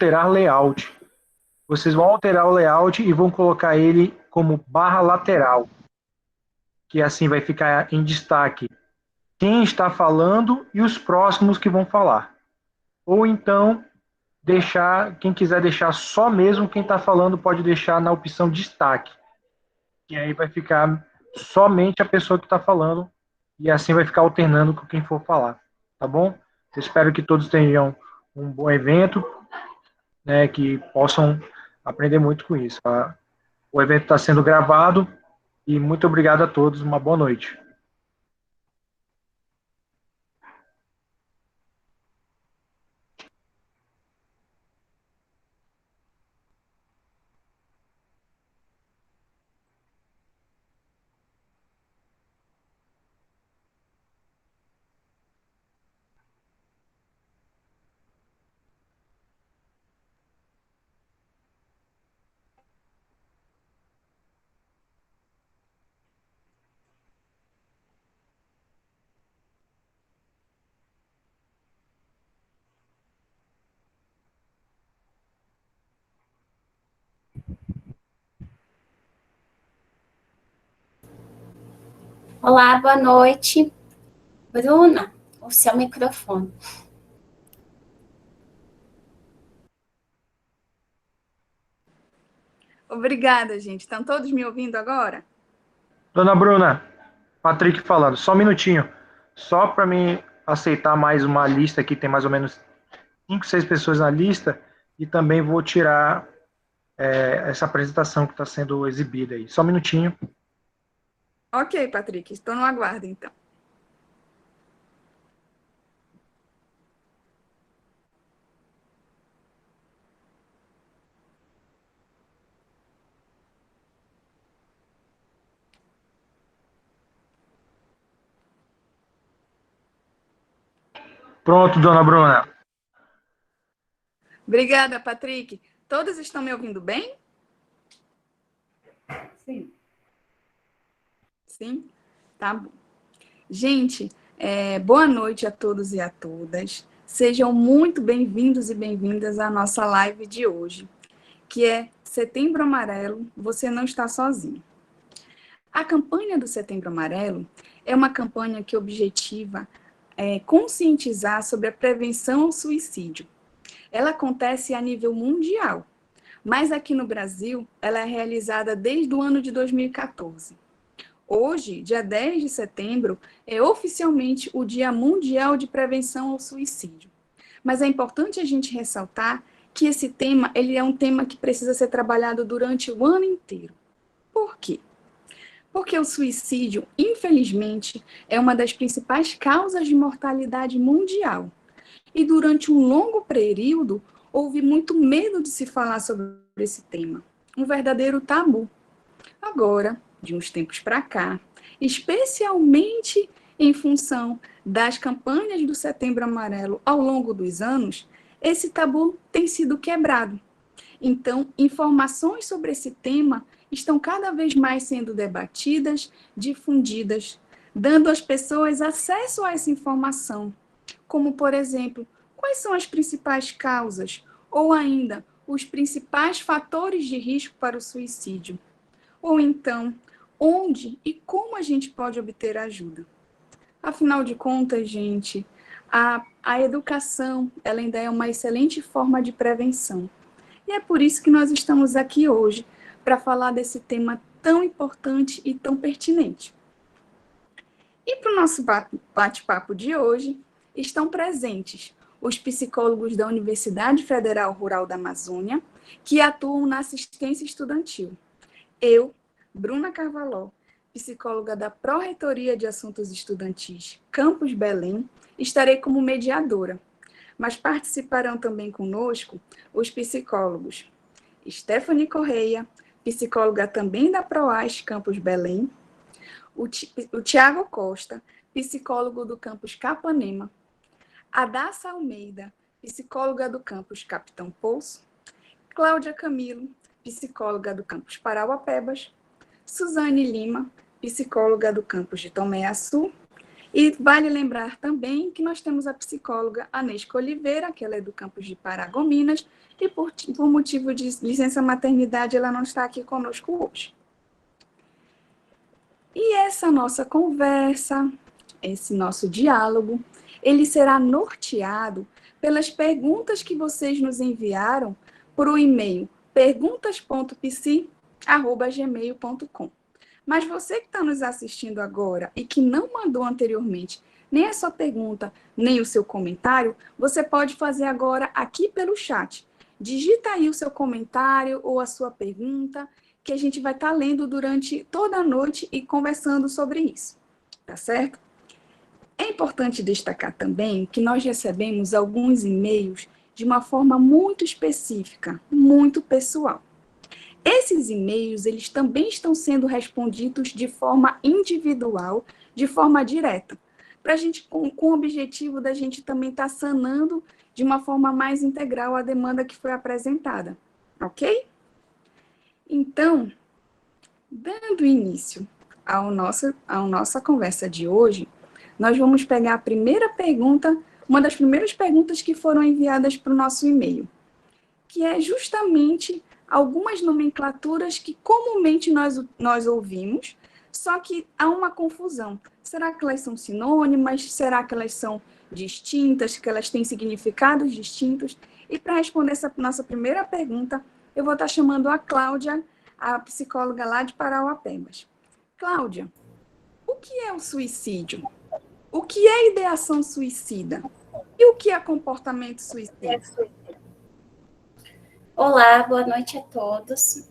alterar layout. Vocês vão alterar o layout e vão colocar ele como barra lateral, que assim vai ficar em destaque quem está falando e os próximos que vão falar. Ou então, quem quiser deixar só mesmo quem está falando, pode deixar na opção destaque. E aí vai ficar somente a pessoa que está falando, e assim vai ficar alternando com quem for falar. Tá bom? Eu espero que todos tenham um bom evento, né, que possam aprender muito com isso. Tá? O evento está sendo gravado, e muito obrigado a todos. Uma boa noite. Olá, boa noite. Bruna, o seu microfone. Obrigada, gente. Estão todos me ouvindo agora? Dona Bruna, Patrick falando, só um minutinho. Só para mim aceitar mais uma lista aqui, tem mais ou menos 5, 6 pessoas na lista, e também vou tirar essa apresentação que está sendo exibida aí. Só um minutinho. Ok, Patrick, estou no aguardo, então. Pronto, dona Bruna. Obrigada, Patrick. Todos estão me ouvindo bem? Sim. Sim? Tá bom. Gente, boa noite a todos e a todas. Sejam muito bem-vindos e bem-vindas à nossa live de hoje, que é Setembro Amarelo, Você Não Está Sozinho. A campanha do Setembro Amarelo é uma campanha que objetiva conscientizar sobre a prevenção ao suicídio. Ela acontece a nível mundial, mas aqui no Brasil ela é realizada desde o ano de 2014. Hoje, dia 10 de setembro, é oficialmente o Dia Mundial de Prevenção ao Suicídio. Mas é importante a gente ressaltar que esse tema ele é um tema que precisa ser trabalhado durante o ano inteiro. Por quê? Porque o suicídio, infelizmente, é uma das principais causas de mortalidade mundial. E durante um longo período, houve muito medo de se falar sobre esse tema. Um verdadeiro tabu. Agora, de uns tempos para cá, especialmente em função das campanhas do Setembro Amarelo ao longo dos anos, esse tabu tem sido quebrado. Então, informações sobre esse tema estão cada vez mais sendo debatidas, difundidas, dando às pessoas acesso a essa informação, como, por exemplo, quais são as principais causas ou ainda os principais fatores de risco para o suicídio. Ou então, onde e como a gente pode obter ajuda. Afinal de contas, gente, a educação ela ainda é uma excelente forma de prevenção. E é por isso que nós estamos aqui hoje, para falar desse tema tão importante e tão pertinente. E para o nosso bate-papo de hoje, estão presentes os psicólogos da Universidade Federal Rural da Amazônia, que atuam na assistência estudantil. Eu, Bruna Carvalho, psicóloga da Pró-Reitoria de Assuntos Estudantis, Campus Belém, estarei como mediadora, mas participarão também conosco os psicólogos Stephanie Correia, psicóloga também da PROAS Campus Belém, o Tiago Costa, psicólogo do Campus Capanema, a Daça Almeida, psicóloga do Campus Capitão Poço, Cláudia Camilo, psicóloga do Campus Parauapebas, Suzane Lima, psicóloga do Campus de Tomé Açu, E vale lembrar também que nós temos a psicóloga Anesca Oliveira, que ela é do campus de Paragominas, e por motivo de licença maternidade, ela não está aqui conosco hoje. E essa nossa conversa, esse nosso diálogo, ele será norteado pelas perguntas que vocês nos enviaram por o e-mail perguntas.psi@gmail.com. Mas você que está nos assistindo agora e que não mandou anteriormente nem a sua pergunta, nem o seu comentário, você pode fazer agora aqui pelo chat. Digita aí o seu comentário ou a sua pergunta, que a gente vai estar lendo durante toda a noite e conversando sobre isso, tá certo? É importante destacar também que nós recebemos alguns e-mails de uma forma muito específica, muito pessoal. Esses e-mails, eles também estão sendo respondidos de forma individual, de forma direta, para a gente, com o objetivo da gente também estar sanando de uma forma mais integral a demanda que foi apresentada, ok? Então, dando início à nossa conversa de hoje, nós vamos pegar a primeira pergunta, uma das primeiras perguntas que foram enviadas para o nosso e-mail, que é justamente algumas nomenclaturas que comumente nós ouvimos, só que há uma confusão. Será que elas são sinônimas? Será que elas são distintas? Que elas têm significados distintos? E para responder essa nossa primeira pergunta, eu vou estar chamando a Cláudia, a psicóloga lá de Parauapebas. Cláudia, o que é o suicídio? O que é ideação suicida? E o que é comportamento suicida? Olá, boa noite a todos.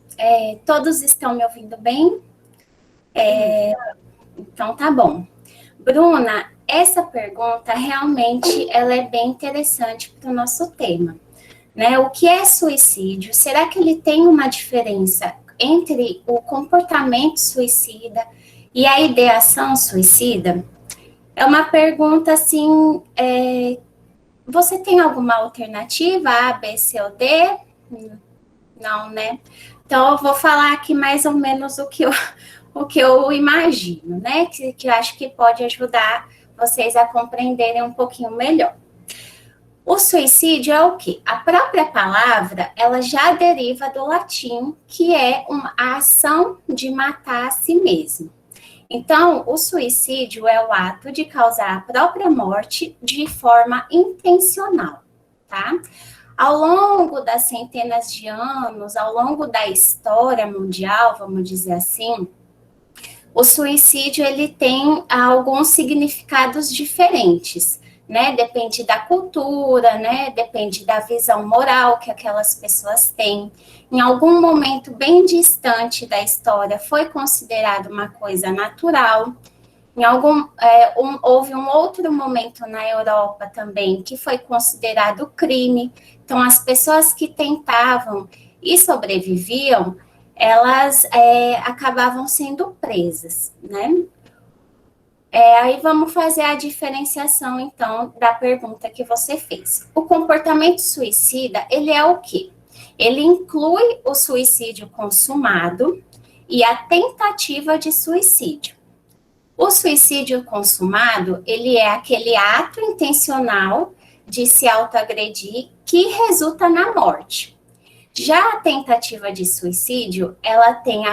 Todos estão me ouvindo bem? Então, tá bom. Bruna, essa pergunta realmente ela é bem interessante para o nosso tema, né? O que é suicídio? Será que ele tem uma diferença entre o comportamento suicida e a ideação suicida? É uma pergunta assim, você tem alguma alternativa, A, B, C ou D? Não, né? Então, eu vou falar aqui mais ou menos o que eu imagino, né? Que eu acho que pode ajudar vocês a compreenderem um pouquinho melhor. O suicídio é o quê? A própria palavra, ela já deriva do latim, que é a ação de matar a si mesmo. Então, o suicídio é o ato de causar a própria morte de forma intencional, tá? Ao longo das centenas de anos, ao longo da história mundial, vamos dizer assim, o suicídio ele tem alguns significados diferentes, né? Depende da cultura, né? Depende da visão moral que aquelas pessoas têm. Em algum momento bem distante da história foi considerado uma coisa natural. Houve um outro momento na Europa também que foi considerado crime. Então, as pessoas que tentavam e sobreviviam, elas acabavam sendo presas, né? Aí vamos fazer a diferenciação, então, da pergunta que você fez. O comportamento suicida, ele é o quê? Ele inclui o suicídio consumado e a tentativa de suicídio. O suicídio consumado, ele é aquele ato intencional de se autoagredir que resulta na morte. Já a tentativa de suicídio, ela tem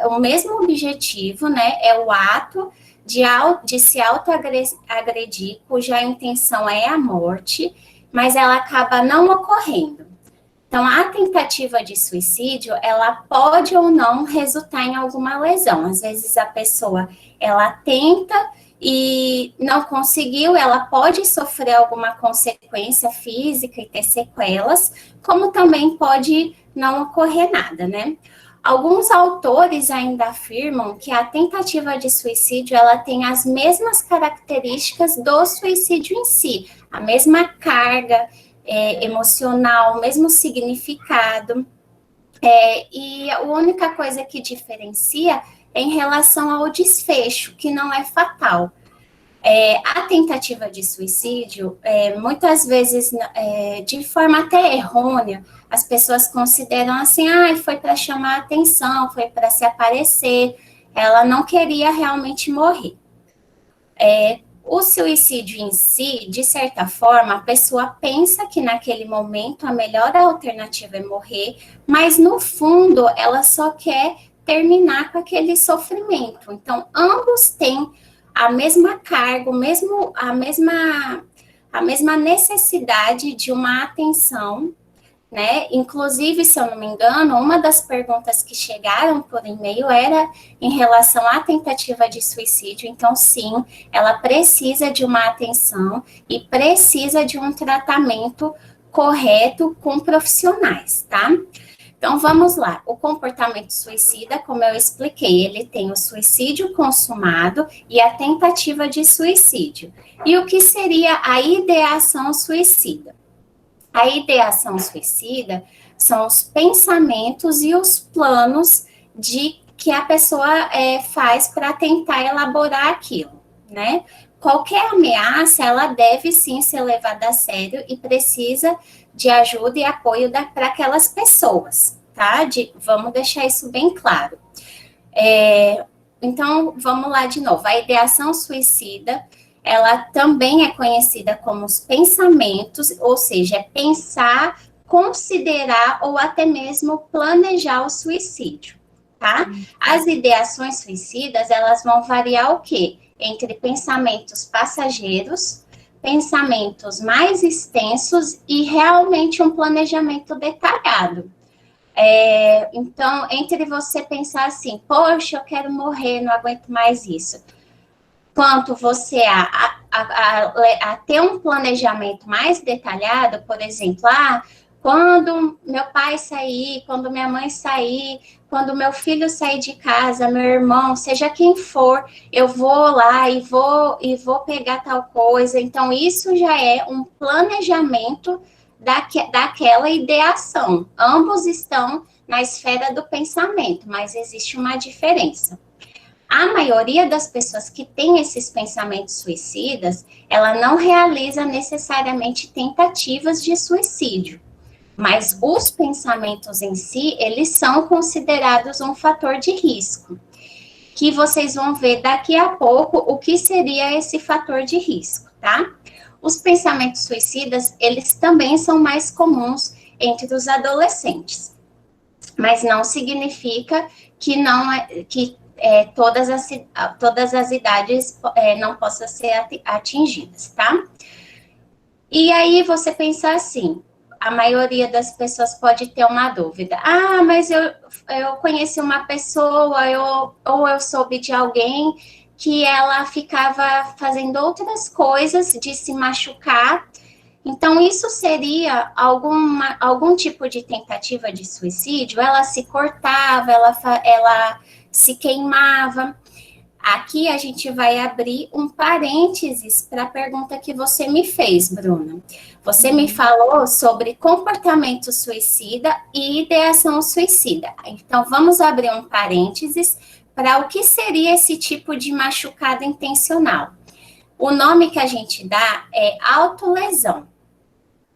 o mesmo objetivo, né? É o ato de se autoagredir, cuja intenção é a morte, mas ela acaba não ocorrendo. Então, a tentativa de suicídio, ela pode ou não resultar em alguma lesão. Às vezes, a pessoa, ela tenta e não conseguiu, ela pode sofrer alguma consequência física e ter sequelas, como também pode não ocorrer nada, né? Alguns autores ainda afirmam que a tentativa de suicídio, ela tem as mesmas características do suicídio em si, a mesma carga emocional, o mesmo significado, e a única coisa que diferencia é em relação ao desfecho, que não é fatal. A tentativa de suicídio, muitas vezes, de forma até errônea, as pessoas consideram assim, foi para chamar atenção, foi para se aparecer, ela não queria realmente morrer. O suicídio em si, de certa forma, a pessoa pensa que naquele momento a melhor alternativa é morrer, mas no fundo ela só quer terminar com aquele sofrimento. Então, ambos têm a mesma carga, a mesma necessidade de uma atenção, né? Inclusive, se eu não me engano, uma das perguntas que chegaram por e-mail era em relação à tentativa de suicídio. Então, sim, ela precisa de uma atenção e precisa de um tratamento correto com profissionais, tá? Então, vamos lá. O comportamento suicida, como eu expliquei, ele tem o suicídio consumado e a tentativa de suicídio. E o que seria a ideação suicida? A ideação suicida são os pensamentos e os planos que a pessoa faz para tentar elaborar aquilo, né? Qualquer ameaça, ela deve sim ser levada a sério e precisa de ajuda e apoio para aquelas pessoas, tá? Vamos deixar isso bem claro. Então, vamos lá de novo. A ideação suicida, ela também é conhecida como os pensamentos, ou seja, é pensar, considerar ou até mesmo planejar o suicídio, tá? As ideações suicidas, elas vão variar o quê? Entre pensamentos passageiros, pensamentos mais extensos e realmente um planejamento detalhado. Então, entre você pensar assim, poxa, eu quero morrer, não aguento mais isso, quanto você a ter um planejamento mais detalhado, por exemplo, quando meu pai sair, quando minha mãe sair, quando meu filho sair de casa, meu irmão, seja quem for, eu vou lá e vou pegar tal coisa. Então, isso já é um planejamento daquela ideação. Ambos estão na esfera do pensamento, mas existe uma diferença. A maioria das pessoas que tem esses pensamentos suicidas, ela não realiza necessariamente tentativas de suicídio, mas os pensamentos em si, eles são considerados um fator de risco, que vocês vão ver daqui a pouco o que seria esse fator de risco, tá? Os pensamentos suicidas, eles também são mais comuns entre os adolescentes, mas não significa que todas as idades não possam ser atingidas, tá? E aí você pensa assim, a maioria das pessoas pode ter uma dúvida. Mas eu conheci uma pessoa, ou eu soube de alguém que ela ficava fazendo outras coisas de se machucar. Então, isso seria algum tipo de tentativa de suicídio? Ela se cortava, ela se queimava. Aqui a gente vai abrir um parênteses para a pergunta que você me fez, Bruna. Você me falou sobre comportamento suicida e ideação suicida. Então, vamos abrir um parênteses para o que seria esse tipo de machucado intencional. O nome que a gente dá é autolesão,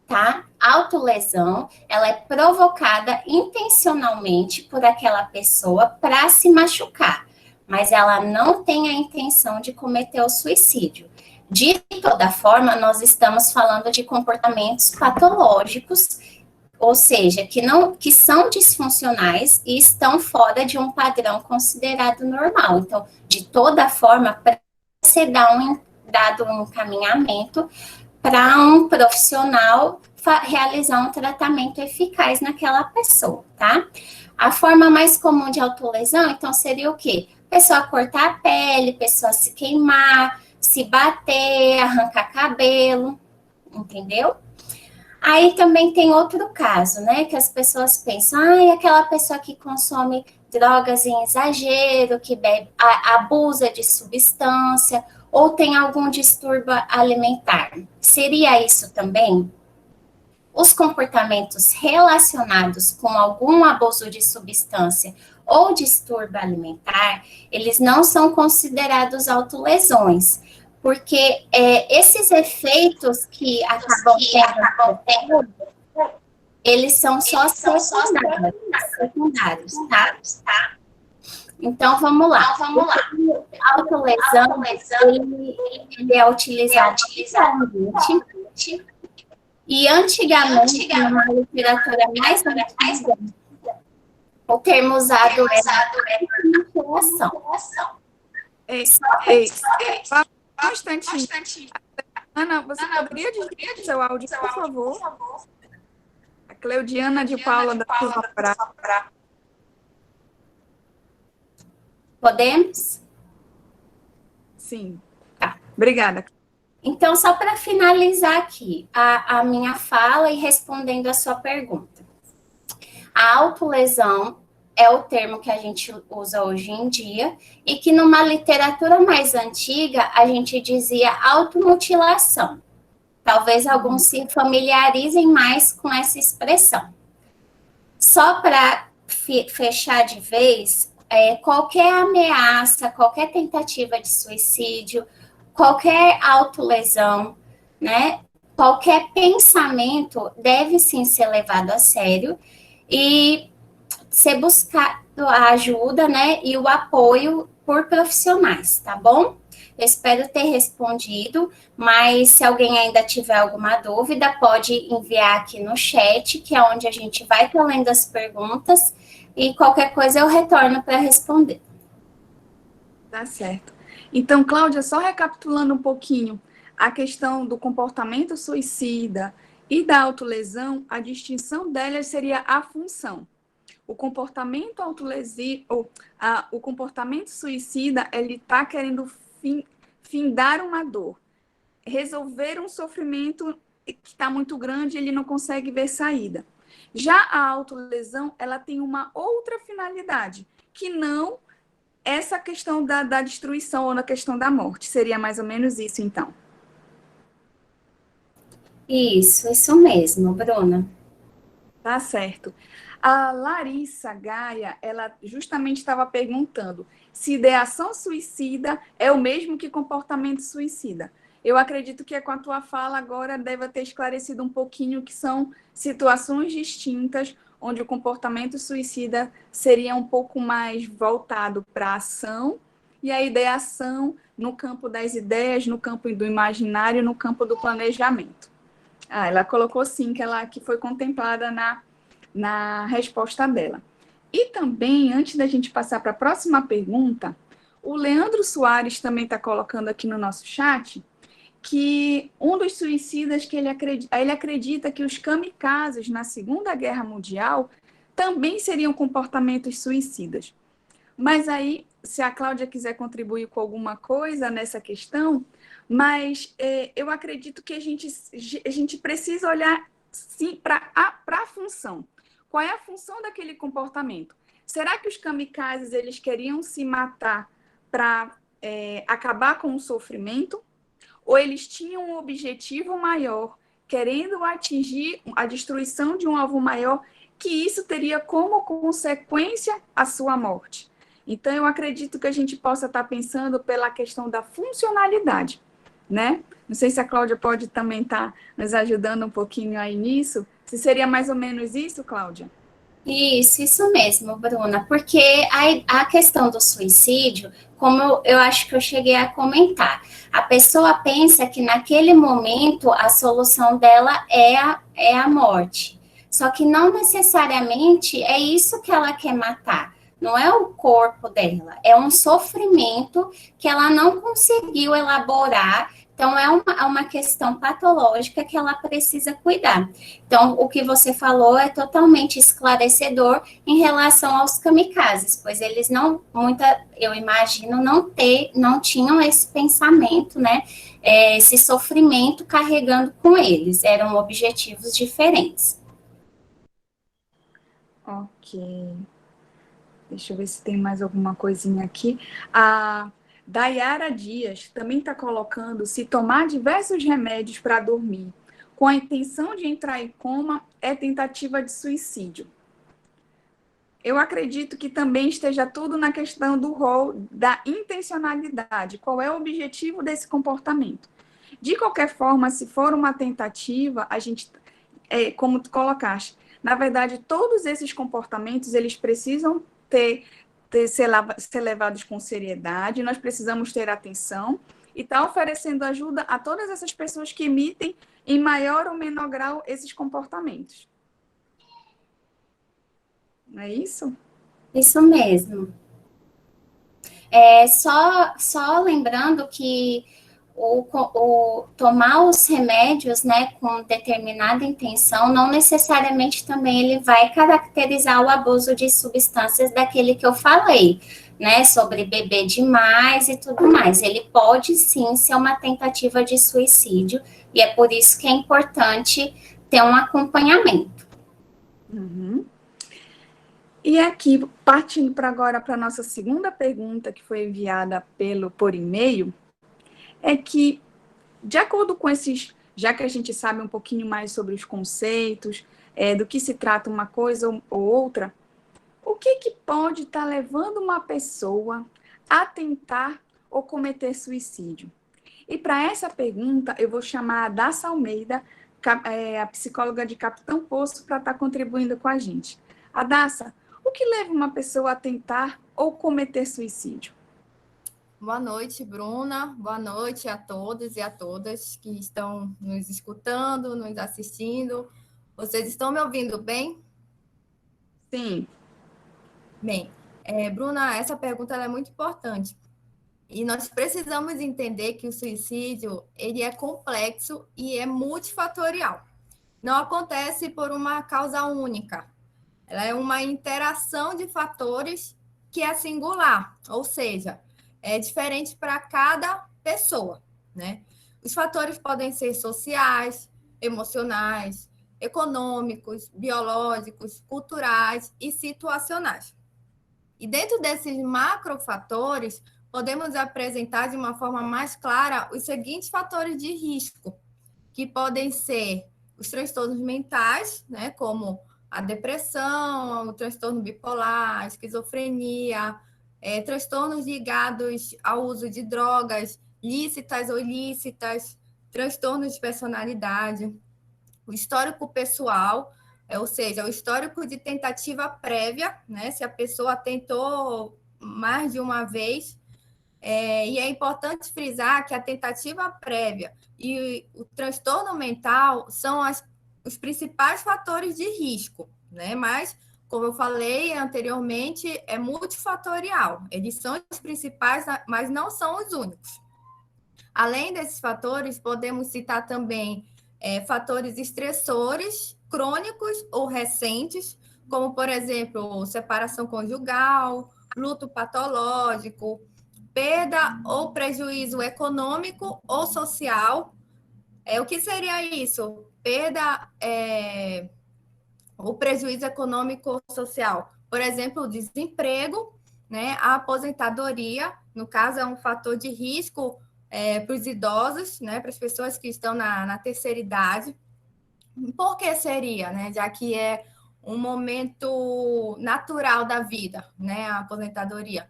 tá? Autolesão, ela é provocada intencionalmente por aquela pessoa para se machucar, mas ela não tem a intenção de cometer o suicídio. De toda forma, nós estamos falando de comportamentos patológicos, ou seja, que são disfuncionais e estão fora de um padrão considerado normal. Então, de toda forma, para ser dado um encaminhamento para um profissional realizar um tratamento eficaz naquela pessoa, tá? A forma mais comum de autolesão, então, seria o quê? Pessoa cortar a pele, pessoa se queimar, se bater, arrancar cabelo, entendeu? Aí também tem outro caso, né, que as pessoas pensam, aquela pessoa que consome drogas em exagero, que bebe, abusa de substância, ou tem algum distúrbio alimentar. Seria isso também? Os comportamentos relacionados com algum abuso de substância ou distúrbio alimentar, eles não são considerados autolesões, porque esses efeitos que acabam tendo, eles são só secundários, tá? Então, vamos lá. Autolesão, ele é utilizado atualmente. E antigamente, numa literatura mais antiga, o termo usado era mutilação. Um instantinho. Ana, você poderia desligar seu áudio, por favor? A Cleudiana de Paula da Silva Prata. Podemos? Sim. Tá. Obrigada. Então, só para finalizar aqui a minha fala e respondendo a sua pergunta. A autolesão é o termo que a gente usa hoje em dia e que numa literatura mais antiga a gente dizia automutilação. Talvez alguns se familiarizem mais com essa expressão. Só para fechar de vez, qualquer ameaça, qualquer tentativa de suicídio, qualquer autolesão, né? Qualquer pensamento deve sim ser levado a sério e ser buscado a ajuda, né? E o apoio por profissionais, tá bom? Eu espero ter respondido, mas se alguém ainda tiver alguma dúvida, pode enviar aqui no chat, que é onde a gente vai estar lendo as perguntas, e qualquer coisa eu retorno para responder. Tá certo. Então, Cláudia, só recapitulando um pouquinho, a questão do comportamento suicida e da autolesão, a distinção delas seria a função. O comportamento autolesivo, o comportamento suicida, ele está querendo findar uma dor, resolver um sofrimento que está muito grande, ele não consegue ver saída. Já a autolesão, ela tem uma outra finalidade, que não essa questão da destruição ou na questão da morte. Seria mais ou menos isso, então. Isso mesmo, Bruna. Tá certo. A Larissa Gaia, ela justamente estava perguntando se ideação suicida é o mesmo que comportamento suicida. Eu acredito que com a tua fala agora deve ter esclarecido um pouquinho que são situações distintas, onde o comportamento suicida seria um pouco mais voltado para a ação e a ideação no campo das ideias, no campo do imaginário, no campo do planejamento. Ela colocou sim que foi contemplada na resposta dela. E também, antes da gente passar para a próxima pergunta, o Leandro Soares também está colocando aqui no nosso chat que um dos suicidas que ele acredita que os kamikazes na Segunda Guerra Mundial também seriam comportamentos suicidas. Mas aí, se a Cláudia quiser contribuir com alguma coisa nessa questão, mas eu acredito que a gente precisa olhar sim para a função. Qual é a função daquele comportamento? Será que os kamikazes eles queriam se matar para acabar com o sofrimento? Ou eles tinham um objetivo maior, querendo atingir a destruição de um alvo maior, que isso teria como consequência a sua morte? Então, eu acredito que a gente possa estar pensando pela questão da funcionalidade, né? Não sei se a Cláudia pode também estar nos ajudando um pouquinho aí nisso. Se seria mais ou menos isso, Cláudia? Isso mesmo, Bruna, porque a questão do suicídio, como eu acho que eu cheguei a comentar, a pessoa pensa que naquele momento a solução dela é a morte. Só que não necessariamente é isso que ela quer matar. Não é o corpo dela, é um sofrimento que ela não conseguiu elaborar. Então, é uma questão patológica que ela precisa cuidar. Então, o que você falou é totalmente esclarecedor em relação aos kamikazes, pois eles eu imagino, não tinham esse pensamento, né? Esse sofrimento carregando com eles. Eram objetivos diferentes. Ok. Deixa eu ver se tem mais alguma coisinha aqui. A Dayara Dias também está colocando se tomar diversos remédios para dormir com a intenção de entrar em coma é tentativa de suicídio. Eu acredito que também esteja tudo na questão do rol da intencionalidade. Qual é o objetivo desse comportamento? De qualquer forma, se for uma tentativa, a gente, como tu colocaste, na verdade, todos esses comportamentos, eles precisam ter ser levados com seriedade, nós precisamos ter atenção e estar oferecendo ajuda a todas essas pessoas que emitem, em maior ou menor grau, esses comportamentos. Não é isso? Isso mesmo. Só lembrando que tomar os remédios, né, com determinada intenção, não necessariamente também ele vai caracterizar o abuso de substâncias daquele que eu falei, né, sobre beber demais e tudo mais. Ele pode sim ser uma tentativa de suicídio, e é por isso que é importante ter um acompanhamento. Uhum. E aqui, partindo para agora para a nossa segunda pergunta, que foi enviada por e-mail, é que, de acordo com esses, já que a gente sabe um pouquinho mais sobre os conceitos, do que se trata uma coisa ou outra, o que pode estar levando uma pessoa a tentar ou cometer suicídio? E para essa pergunta, eu vou chamar a Daça Almeida, a psicóloga de Capitão Poço, para estar contribuindo com a gente. A Daça, o que leva uma pessoa a tentar ou cometer suicídio? Boa noite, Bruna. Boa noite a todos e a todas que estão nos escutando, nos assistindo. Vocês estão me ouvindo bem? Sim. Bem, Bruna, essa pergunta é muito importante. E nós precisamos entender que o suicídio ele é complexo e é multifatorial. Não acontece por uma causa única. Ela é uma interação de fatores que é singular, ou seja, é diferente para cada pessoa, né? Os fatores podem ser sociais, emocionais, econômicos, biológicos, culturais e situacionais. E dentro desses macrofatores, podemos apresentar de uma forma mais clara os seguintes fatores de risco, que podem ser os transtornos mentais, né, como a depressão, o transtorno bipolar, a esquizofrenia, transtornos ligados ao uso de drogas lícitas ou ilícitas, transtornos de personalidade, o histórico pessoal, ou seja, o histórico de tentativa prévia, né, se a pessoa tentou mais de uma vez, e é importante frisar que a tentativa prévia e o transtorno mental são os principais fatores de risco, né? Mas, como eu falei anteriormente, é multifatorial. Eles são os principais, mas não são os únicos. Além desses fatores, podemos citar também fatores estressores crônicos ou recentes, como, por exemplo, separação conjugal, luto patológico, perda ou prejuízo econômico ou social. O que seria isso? Perda ou prejuízo econômico ou social? Por exemplo, o desemprego, né? A aposentadoria, no caso, é um fator de risco para os idosos, né? Para as pessoas que estão na terceira idade. Por que seria, né? Já que é um momento natural da vida, né? A aposentadoria.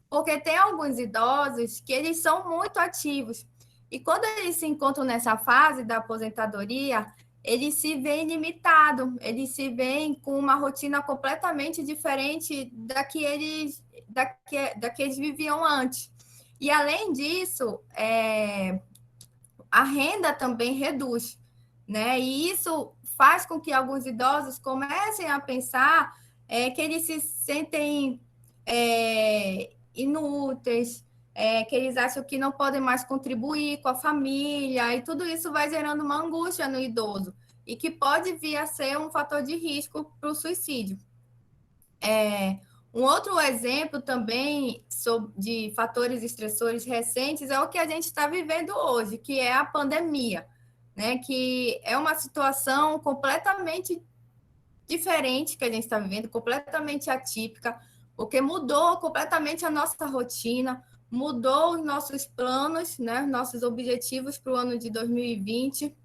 Porque tem alguns idosos que eles são muito ativos. E quando eles se encontram nessa fase da aposentadoria, eles se veem limitados, eles se veem com uma rotina completamente diferente da que eles viviam antes. E, além disso, a renda também reduz, né? E isso faz com que alguns idosos comecem a pensar que eles se sentem inúteis, que eles acham que não podem mais contribuir com a família, e tudo isso vai gerando uma angústia no idoso, e que pode vir a ser um fator de risco para o suicídio. Um outro exemplo também de fatores estressores recentes é o que a gente está vivendo hoje, que é a pandemia, né? Que é uma situação completamente diferente que a gente está vivendo, completamente atípica, porque mudou completamente a nossa rotina, mudou os nossos planos, né, nossos objetivos para o ano de 2020,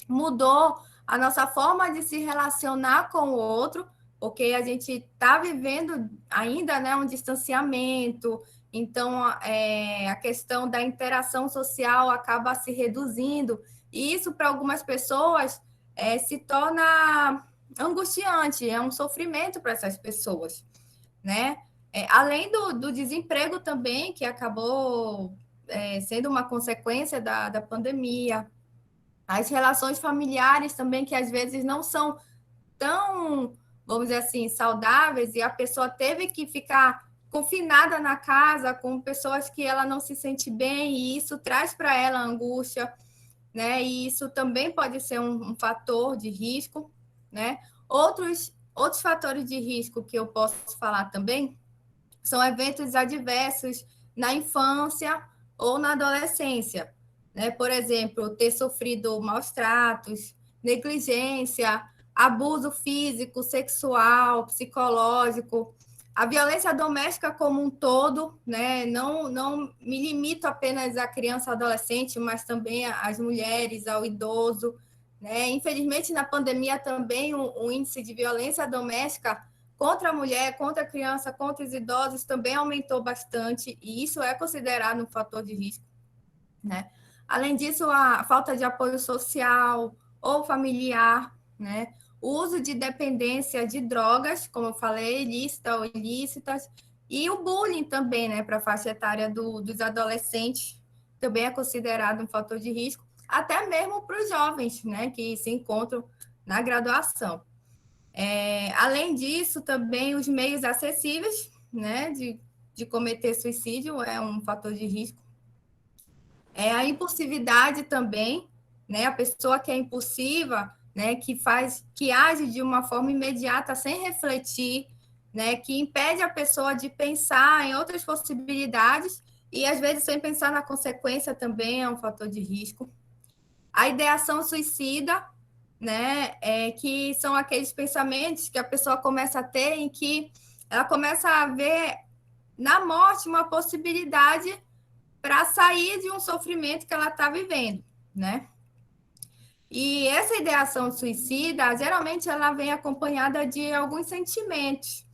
mudou a nossa forma de se relacionar com o outro, porque a gente está vivendo ainda, né, um distanciamento, então a questão da interação social acaba se reduzindo, e isso para algumas pessoas se torna angustiante, é um sofrimento para essas pessoas, né? Além do desemprego também, que acabou sendo uma consequência da pandemia, as relações familiares também, que às vezes não são tão, vamos dizer assim, saudáveis, e a pessoa teve que ficar confinada na casa com pessoas que ela não se sente bem, e isso traz para ela angústia, né? E isso também pode ser um fator de risco, né? Outros fatores de risco que eu posso falar também são eventos adversos na infância ou na adolescência, né? Por exemplo, ter sofrido maus tratos, negligência, abuso físico, sexual, psicológico, a violência doméstica como um todo, né? Não me limito apenas à criança e adolescente, mas também às mulheres, ao idoso, né? Infelizmente, na pandemia também o índice de violência doméstica contra a mulher, contra a criança, contra os idosos também aumentou bastante, e isso é considerado um fator de risco, né? Além disso, a falta de apoio social ou familiar, né? O uso de dependência de drogas, como eu falei, ilícita ou ilícitas, e o bullying também, né, para a faixa etária dos adolescentes, também é considerado um fator de risco, até mesmo para os jovens, né, que se encontram na graduação. Além disso, também os meios acessíveis, né, de cometer suicídio é um fator de risco. A impulsividade também, né, a pessoa que é impulsiva, né, que age de uma forma imediata, sem refletir, né, que impede a pessoa de pensar em outras possibilidades e, às vezes, sem pensar na consequência também é um fator de risco. A ideação suicida, né, que são aqueles pensamentos que a pessoa começa a ter em que ela começa a ver na morte uma possibilidade para sair de um sofrimento que ela está vivendo, né? E essa ideação suicida, geralmente, ela vem acompanhada de alguns sentimentos,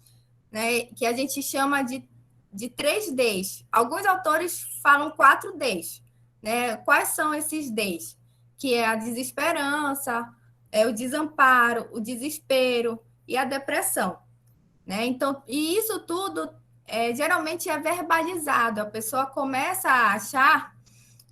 né, que a gente chama de 3Ds. Alguns autores falam 4Ds, né? Quais são esses Ds? Que é a desesperança, o desamparo, o desespero e a depressão, né? Então, e isso tudo geralmente é verbalizado. A pessoa começa a achar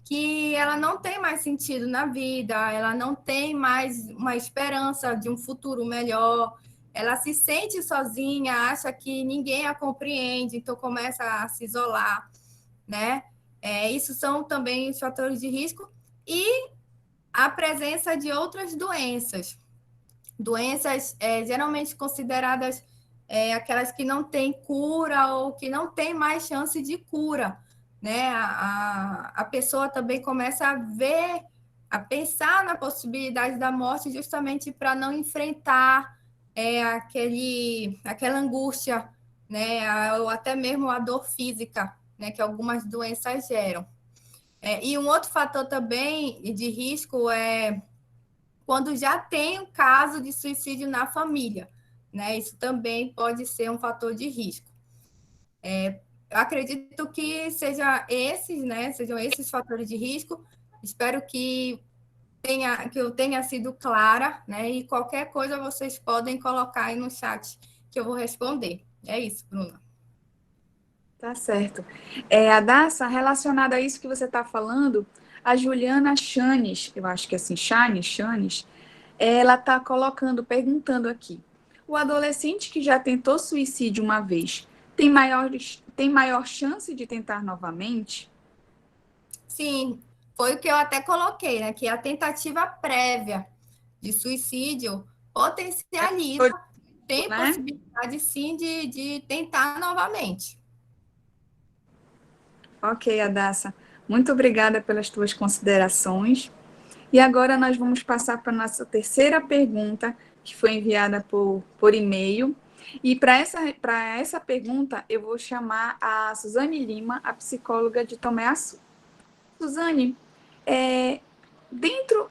que ela não tem mais sentido na vida, ela não tem mais uma esperança de um futuro melhor, ela se sente sozinha, acha que ninguém a compreende, então começa a se isolar, né? Isso são também os fatores de risco e a presença de outras doenças geralmente consideradas aquelas que não têm cura ou que não têm mais chance de cura, né? A pessoa também começa a pensar na possibilidade da morte justamente para não enfrentar aquela angústia, né? Ou até mesmo a dor física, né? Que algumas doenças geram. E um outro fator também de risco é quando já tem um caso de suicídio na família, né? Isso também pode ser um fator de risco. Eu acredito que sejam esses fatores de risco. Espero que eu tenha sido clara, né? E qualquer coisa vocês podem colocar aí no chat que eu vou responder. É isso, Bruna. Tá certo. Adassa, relacionada a isso que você está falando, a Juliana Chanes, eu acho que é assim, Chanes, ela está perguntando aqui. O adolescente que já tentou suicídio uma vez tem maior chance de tentar novamente? Sim, foi o que eu até coloquei, né? Que a tentativa prévia de suicídio potencializa, tem possibilidade sim de tentar novamente. Ok, Adassa. Muito obrigada pelas tuas considerações. E agora nós vamos passar para a nossa terceira pergunta, que foi enviada por e-mail. E para essa pergunta, eu vou chamar a Suzane Lima, a psicóloga de Tomé Açu. Suzane,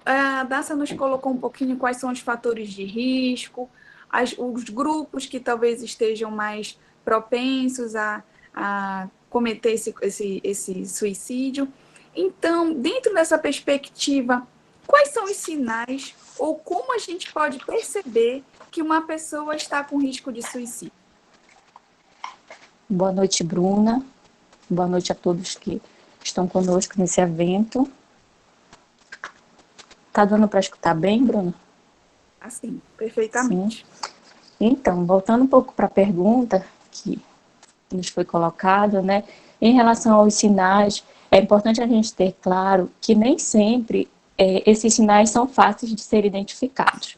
a Daça nos colocou um pouquinho quais são os fatores de risco, os grupos que talvez estejam mais propensos a cometer esse suicídio. Então, dentro dessa perspectiva, quais são os sinais ou como a gente pode perceber que uma pessoa está com risco de suicídio? Boa noite, Bruna. Boa noite a todos que estão conosco nesse evento. Tá dando para escutar bem, Bruna? Assim, perfeitamente. Sim. Então, voltando um pouco para a pergunta que nos foi colocada, né? Em relação aos sinais, é importante a gente ter claro que nem sempre esses sinais são fáceis de ser identificados.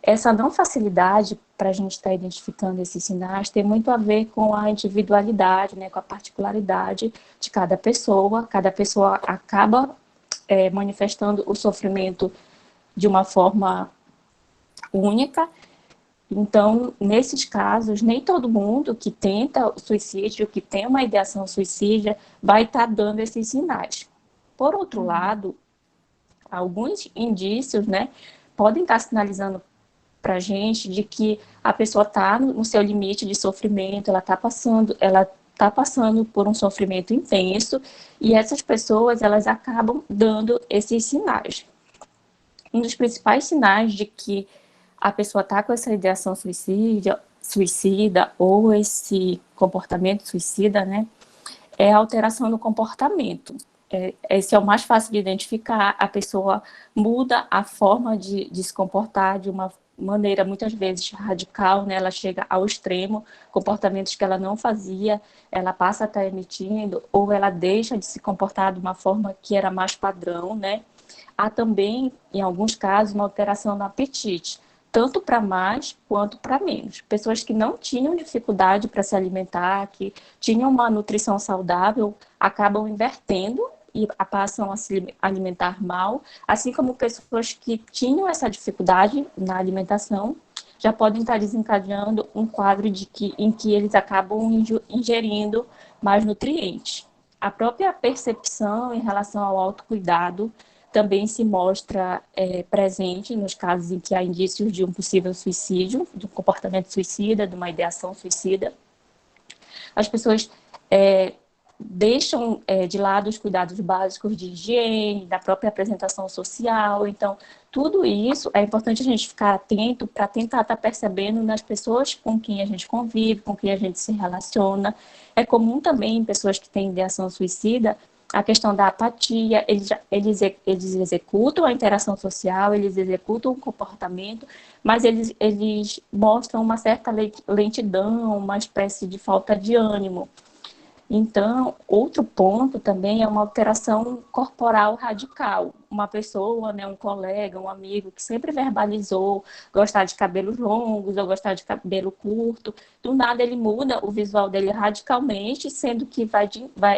Essa não facilidade para a gente estar identificando esses sinais tem muito a ver com a individualidade, né, com a particularidade de cada pessoa. Cada pessoa acaba manifestando o sofrimento de uma forma única. Então, nesses casos, nem todo mundo que tenta o suicídio, que tem uma ideação suicida, vai estar dando esses sinais. Por outro lado, alguns indícios, né, podem estar sinalizando para a gente de que a pessoa está no seu limite de sofrimento, ela está passando por um sofrimento intenso, e essas pessoas, elas acabam dando esses sinais. Um dos principais sinais de que a pessoa está com essa ideação suicida ou esse comportamento suicida, né, é a alteração no comportamento. Esse é o mais fácil de identificar. A pessoa muda a forma de se comportar de uma maneira, muitas vezes, radical, né? Ela chega ao extremo, comportamentos que ela não fazia, ela passa a estar emitindo, ou ela deixa de se comportar de uma forma que era mais padrão, né? Há também, em alguns casos, uma alteração no apetite, tanto para mais quanto para menos. Pessoas que não tinham dificuldade para se alimentar, que tinham uma nutrição saudável, acabam invertendo e passam a se alimentar mal, assim como pessoas que tinham essa dificuldade na alimentação já podem estar desencadeando um quadro em que eles acabam ingerindo mais nutrientes. A própria percepção em relação ao autocuidado também se mostra presente nos casos em que há indícios de um possível suicídio, de um comportamento suicida, de uma ideação suicida. As pessoas deixam de lado os cuidados básicos de higiene, da própria apresentação social. Então, tudo isso é importante a gente ficar atento para tentar estar percebendo nas pessoas com quem a gente convive, com quem a gente se relaciona. É comum também em pessoas que têm ideação suicida a questão da apatia. Eles executam a interação social, eles executam o comportamento, mas eles mostram uma certa lentidão, uma espécie de falta de ânimo. Então, outro ponto também é uma alteração corporal radical. Uma pessoa, né, um colega, um amigo que sempre verbalizou gostar de cabelos longos ou gostar de cabelo curto, do nada ele muda o visual dele radicalmente, sendo que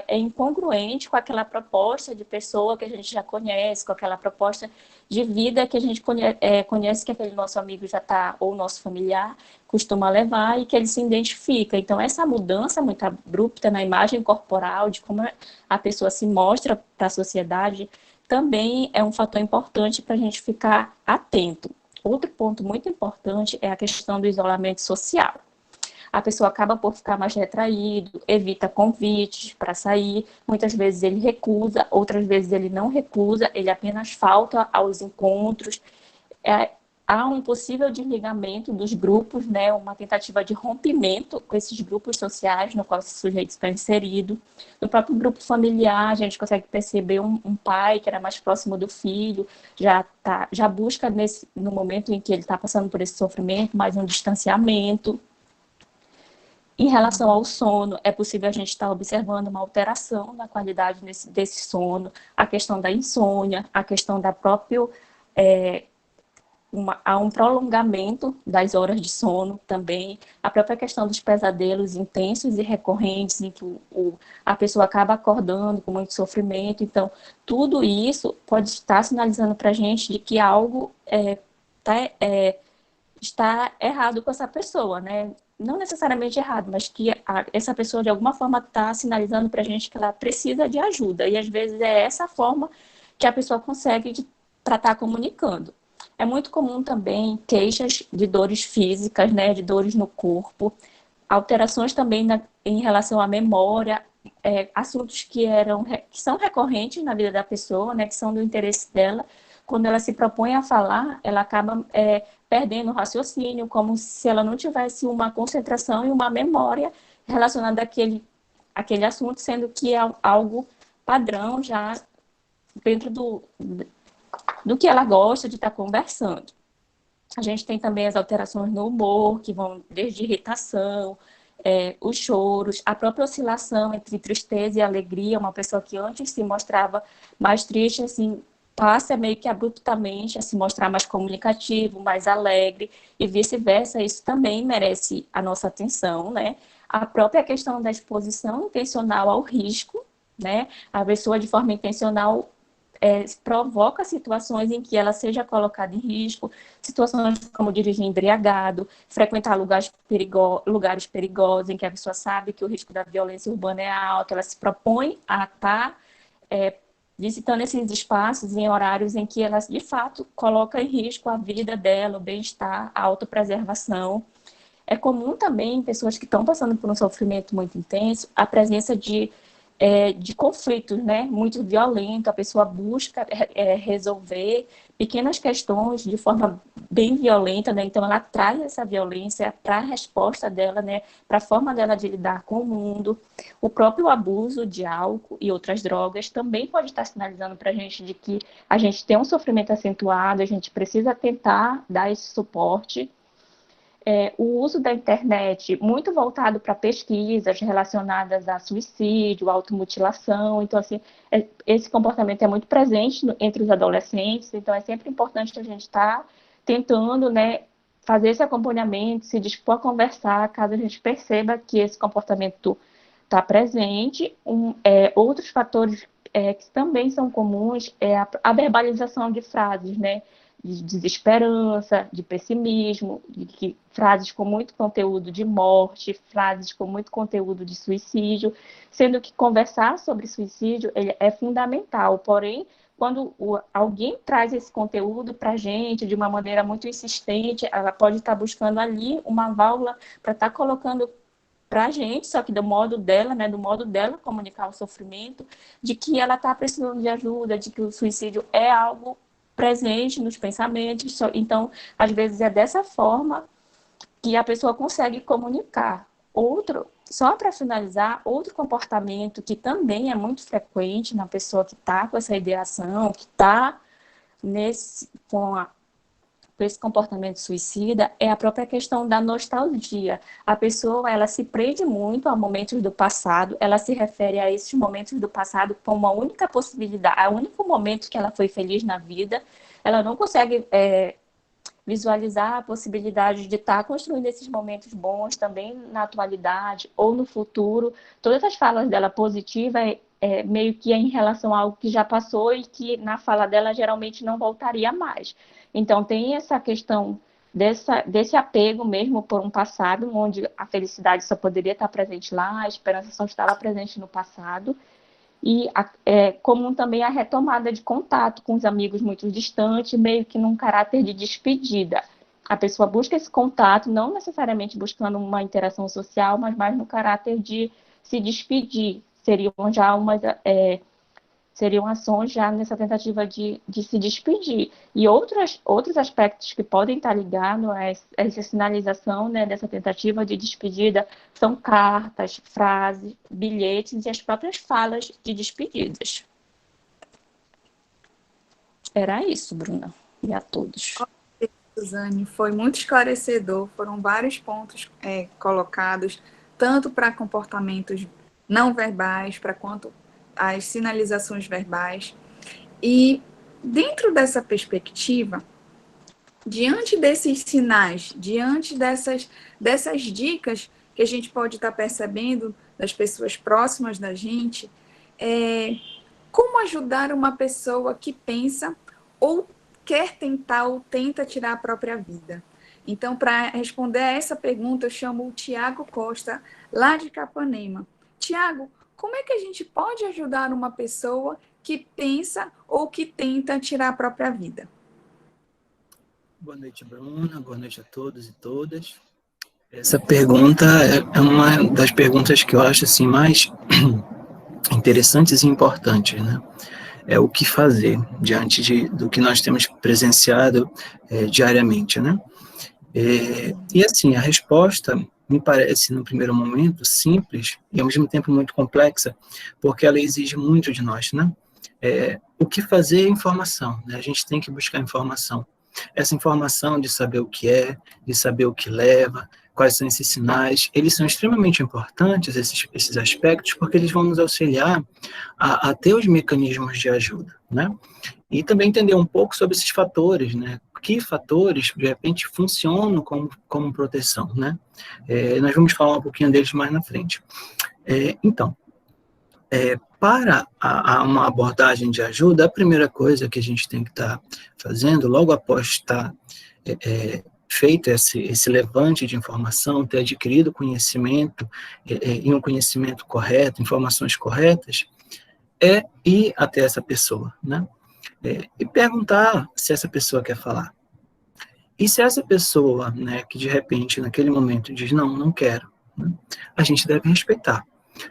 é incongruente com aquela proposta de pessoa que a gente já conhece, com aquela proposta de vida que a gente conhece que aquele nosso amigo já está, ou nosso familiar, costuma levar e que ele se identifica. Então, essa mudança muito abrupta na imagem corporal, de como a pessoa se mostra para a sociedade, também é um fator importante para a gente ficar atento. Outro ponto muito importante é a questão do isolamento social. A pessoa acaba por ficar mais retraído, evita convites para sair, muitas vezes ele recusa, outras vezes ele não recusa, ele apenas falta aos encontros. Há um possível desligamento dos grupos, né, uma tentativa de rompimento com esses grupos sociais no qual esse sujeito está inserido. No próprio grupo familiar, a gente consegue perceber um pai que era mais próximo do filho, já busca, no momento em que ele está passando por esse sofrimento, mais um distanciamento. Em relação ao sono, é possível a gente estar observando uma alteração na qualidade desse sono, a questão da insônia, a questão da própria... há um prolongamento das horas de sono também, a própria questão dos pesadelos intensos e recorrentes, em que a pessoa acaba acordando com muito sofrimento. Então, tudo isso pode estar sinalizando para a gente de que algo está errado com essa pessoa, né? Não necessariamente errado, mas que essa pessoa, de alguma forma, está sinalizando para a gente que ela precisa de ajuda. E, às vezes, é essa forma que a pessoa consegue estar comunicando. É muito comum também queixas de dores físicas, né, de dores no corpo, alterações também em relação à memória, assuntos que são recorrentes na vida da pessoa, né, que são do interesse dela. Quando ela se propõe a falar, ela acaba perdendo o raciocínio, como se ela não tivesse uma concentração e uma memória relacionado àquele assunto, sendo que é algo padrão já dentro do que ela gosta de estar conversando. A gente tem também as alterações no humor, que vão desde irritação, os choros, a própria oscilação entre tristeza e alegria. Uma pessoa que antes se mostrava mais triste, assim, passa meio que abruptamente a se mostrar mais comunicativo, mais alegre, e vice-versa. Isso também merece a nossa atenção, né? A própria questão da exposição intencional ao risco, né? A pessoa, de forma intencional, provoca situações em que ela seja colocada em risco, situações como dirigir embriagado, frequentar lugares perigosos, em que a pessoa sabe que o risco da violência urbana é alto, ela se propõe a estar visitando esses espaços em horários em que ela, de fato, coloca em risco a vida dela, o bem-estar, a autopreservação. É comum também, em pessoas que estão passando por um sofrimento muito intenso, a presença de conflitos, né, muito violento. A pessoa busca resolver pequenas questões de forma bem violenta, né, então ela traz essa violência para a resposta dela, né, para a forma dela de lidar com o mundo. O próprio abuso de álcool e outras drogas também pode estar sinalizando para a gente de que a gente tem um sofrimento acentuado, a gente precisa tentar dar esse suporte. O uso da internet muito voltado para pesquisas relacionadas a suicídio, automutilação. Então, assim, esse comportamento é muito presente entre os adolescentes, então é sempre importante a gente estar tentando, né, fazer esse acompanhamento, se dispor a conversar, caso a gente perceba que esse comportamento está presente. Outros fatores que também são comuns é a verbalização de frases, né, de desesperança, de pessimismo, frases com muito conteúdo de morte, frases com muito conteúdo de suicídio, sendo que conversar sobre suicídio é fundamental. Porém, quando alguém traz esse conteúdo para a gente de uma maneira muito insistente, ela pode estar buscando ali uma válvula para estar colocando para a gente, só que do modo dela, né, do modo dela comunicar o sofrimento, de que ela está precisando de ajuda, de que o suicídio é algo presente nos pensamentos. Então, às vezes é dessa forma que a pessoa consegue comunicar. Só para finalizar, outro comportamento que também é muito frequente na pessoa que está com essa ideação, que está com esse comportamento suicida, é a própria questão da nostalgia. A pessoa, ela se prende muito a momentos do passado, ela se refere a esses momentos do passado como a única possibilidade, o único momento que ela foi feliz na vida. Ela não consegue visualizar a possibilidade de estar construindo esses momentos bons também na atualidade ou no futuro. Todas as falas dela positivas meio que em relação a algo que já passou e que na fala dela geralmente não voltaria mais. Então tem essa questão desse apego mesmo por um passado, onde a felicidade só poderia estar presente lá, a esperança só estava presente no passado. E é comum também a retomada de contato com os amigos muito distantes, meio que num caráter de despedida. A pessoa busca esse contato, não necessariamente buscando uma interação social, mas mais no caráter de se despedir. Seriam ações já nessa tentativa de se despedir. E outros aspectos que podem estar ligados a essa sinalização, né, dessa tentativa de despedida são cartas, frases, bilhetes e as próprias falas de despedidas. Era isso, Bruna, e a todos. Suzane, foi muito esclarecedor, foram vários pontos colocados, tanto para comportamentos não verbais, quanto as sinalizações verbais. E dentro dessa perspectiva, diante desses sinais, diante dessas dicas que a gente pode estar percebendo das pessoas próximas da gente, como ajudar uma pessoa que pensa ou quer tentar ou tenta tirar a própria vida? Então, para responder a essa pergunta, eu chamo o Tiago Costa, lá de Capanema. Tiago, como é que a gente pode ajudar uma pessoa que pensa ou que tenta tirar a própria vida? Boa noite, Bruna. Boa noite a todos e todas. Essa pergunta é uma das perguntas que eu acho assim, mais interessantes e importantes, né? É o que fazer diante do que nós temos presenciado diariamente, né? E assim, a resposta me parece, no primeiro momento, simples e, ao mesmo tempo, muito complexa, porque ela exige muito de nós, né? O que fazer é informação, né? A gente tem que buscar informação. Essa informação de saber o que é, de saber o que leva, quais são esses sinais, eles são extremamente importantes, esses aspectos, porque eles vão nos auxiliar a ter os mecanismos de ajuda, né? E também entender um pouco sobre esses fatores, né? Que fatores, de repente, funcionam como proteção, né? Nós vamos falar um pouquinho deles mais na frente. Então, para uma abordagem de ajuda, a primeira coisa que a gente tem que estar fazendo, logo após estar feito esse levante de informação, ter adquirido conhecimento, e um conhecimento correto, informações corretas, é ir até essa pessoa, né? E perguntar se essa pessoa quer falar. E se essa pessoa, né, que de repente, naquele momento, diz, não quero, né, a gente deve respeitar.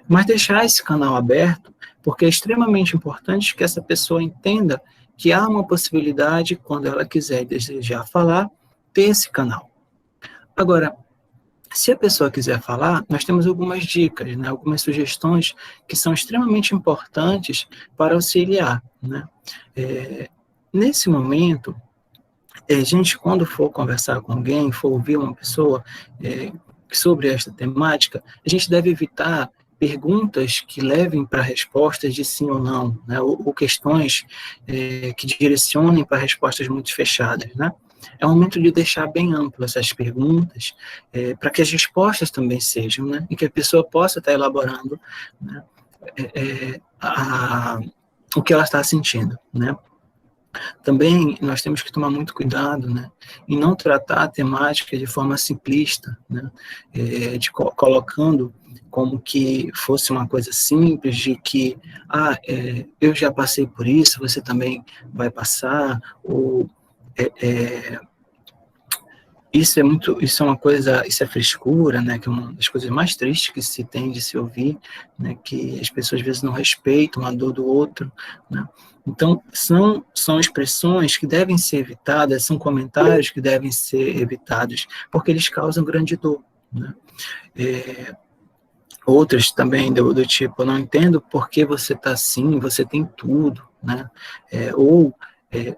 Mas deixar esse canal aberto, porque é extremamente importante que essa pessoa entenda que há uma possibilidade, quando ela quiser e desejar falar, ter esse canal. Agora, se a pessoa quiser falar, nós temos algumas dicas, né, algumas sugestões que são extremamente importantes para auxiliar, né? Nesse momento, gente, quando for conversar com alguém, for ouvir uma pessoa sobre esta temática, a gente deve evitar perguntas que levem para respostas de sim ou não, né, ou questões que direcionem para respostas muito fechadas, né? É o momento de deixar bem amplo essas perguntas, para que as respostas também sejam, né, e que a pessoa possa estar elaborando, né, o que ela está sentindo, né? Também nós temos que tomar muito cuidado, né, em não tratar a temática de forma simplista, né, colocando como que fosse uma coisa simples, de que, eu já passei por isso, você também vai passar, ou isso é uma coisa, isso é frescura, né, que é uma das coisas mais tristes que se tem de se ouvir, né, que as pessoas às vezes não respeitam a dor do outro, né. Então, são expressões que devem ser evitadas, são comentários que devem ser evitados, porque eles causam grande dor, né. Outras também do tipo, eu não entendo por que você está assim, você tem tudo, né, ou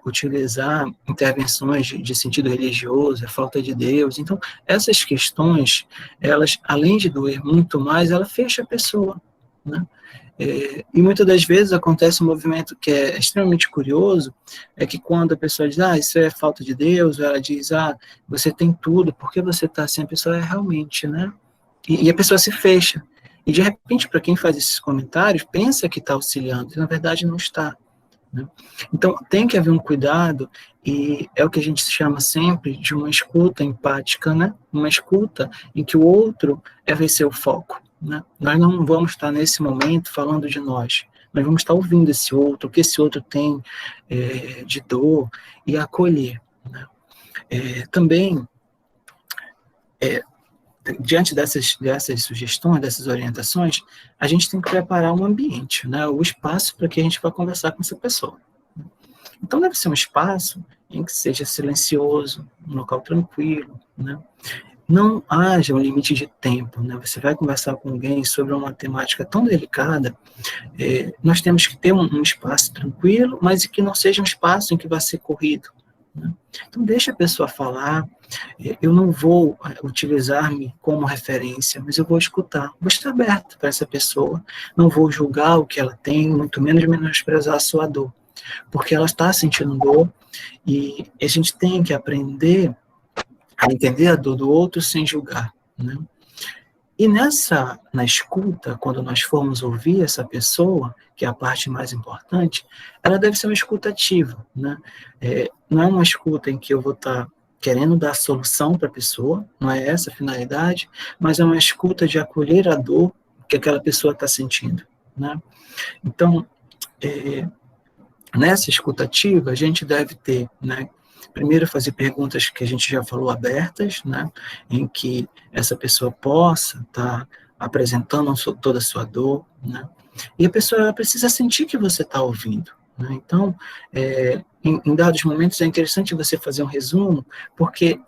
utilizar intervenções de sentido religioso, a falta de Deus. Então, essas questões, elas, além de doer muito mais, ela fecha a pessoa, né? E muitas das vezes acontece um movimento que é extremamente curioso, é que quando a pessoa diz, isso é falta de Deus, ou ela diz, você tem tudo, por que você está assim? A pessoa realmente, né? E a pessoa se fecha. E, de repente, para quem faz esses comentários, pensa que está auxiliando, e, na verdade, não está, né? Então, tem que haver um cuidado, e é o que a gente chama sempre de uma escuta empática, né? Uma escuta em que o outro vai ser o foco, né? Nós não vamos estar, nesse momento, falando de nós vamos estar ouvindo esse outro, o que esse outro tem de dor, e acolher, né? Também, diante dessas sugestões, dessas orientações, a gente tem que preparar um ambiente, né, o espaço para que a gente vá conversar com essa pessoa. Então, deve ser um espaço em que seja silencioso, um local tranquilo, né? Não haja um limite de tempo, né? Você vai conversar com alguém sobre uma temática tão delicada, nós temos que ter um espaço tranquilo, mas que não seja um espaço em que vai ser corrido, né? Então, deixa a pessoa falar. Eu não vou utilizar-me como referência, mas eu vou escutar, vou estar aberto para essa pessoa, não vou julgar o que ela tem, muito menos menosprezar a sua dor, porque ela está sentindo dor, e a gente tem que aprender a entender a dor do outro sem julgar, né? E na escuta, quando nós formos ouvir essa pessoa, que é a parte mais importante, ela deve ser uma escuta ativa, né? Não é uma escuta em que eu vou estar querendo dar solução para a pessoa, não é essa a finalidade, mas é uma escuta de acolher a dor que aquela pessoa está sentindo, né? Então, nessa escuta ativa, a gente deve ter, né, primeiro fazer perguntas que a gente já falou abertas, né, em que essa pessoa possa estar apresentando toda a sua dor, né, e a pessoa ela precisa sentir que você está ouvindo, né. Então, em dados momentos é interessante você fazer um resumo, porque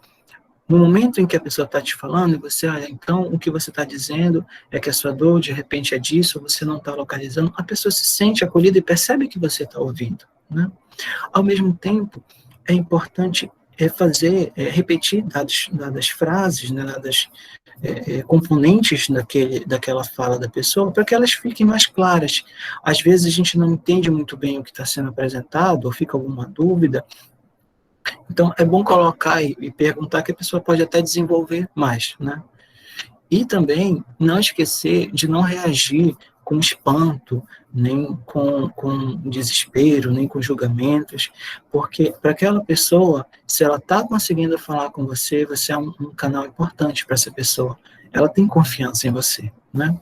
No momento em que a pessoa está te falando, e você, olha, então o que você está dizendo é que a sua dor de repente é disso, você não está localizando, a pessoa se sente acolhida e percebe que você está ouvindo, né? Ao mesmo tempo, é importante repetir dadas frases, né, dadas componentes daquela fala da pessoa, para que elas fiquem mais claras. Às vezes a gente não entende muito bem o que está sendo apresentado, ou fica alguma dúvida, então é bom colocar e perguntar, que a pessoa pode até desenvolver mais, né? E também não esquecer de não reagir com espanto, nem com desespero, nem com julgamentos, porque para aquela pessoa, se ela está conseguindo falar com você, você é um canal importante para essa pessoa. Ela tem confiança em você, né?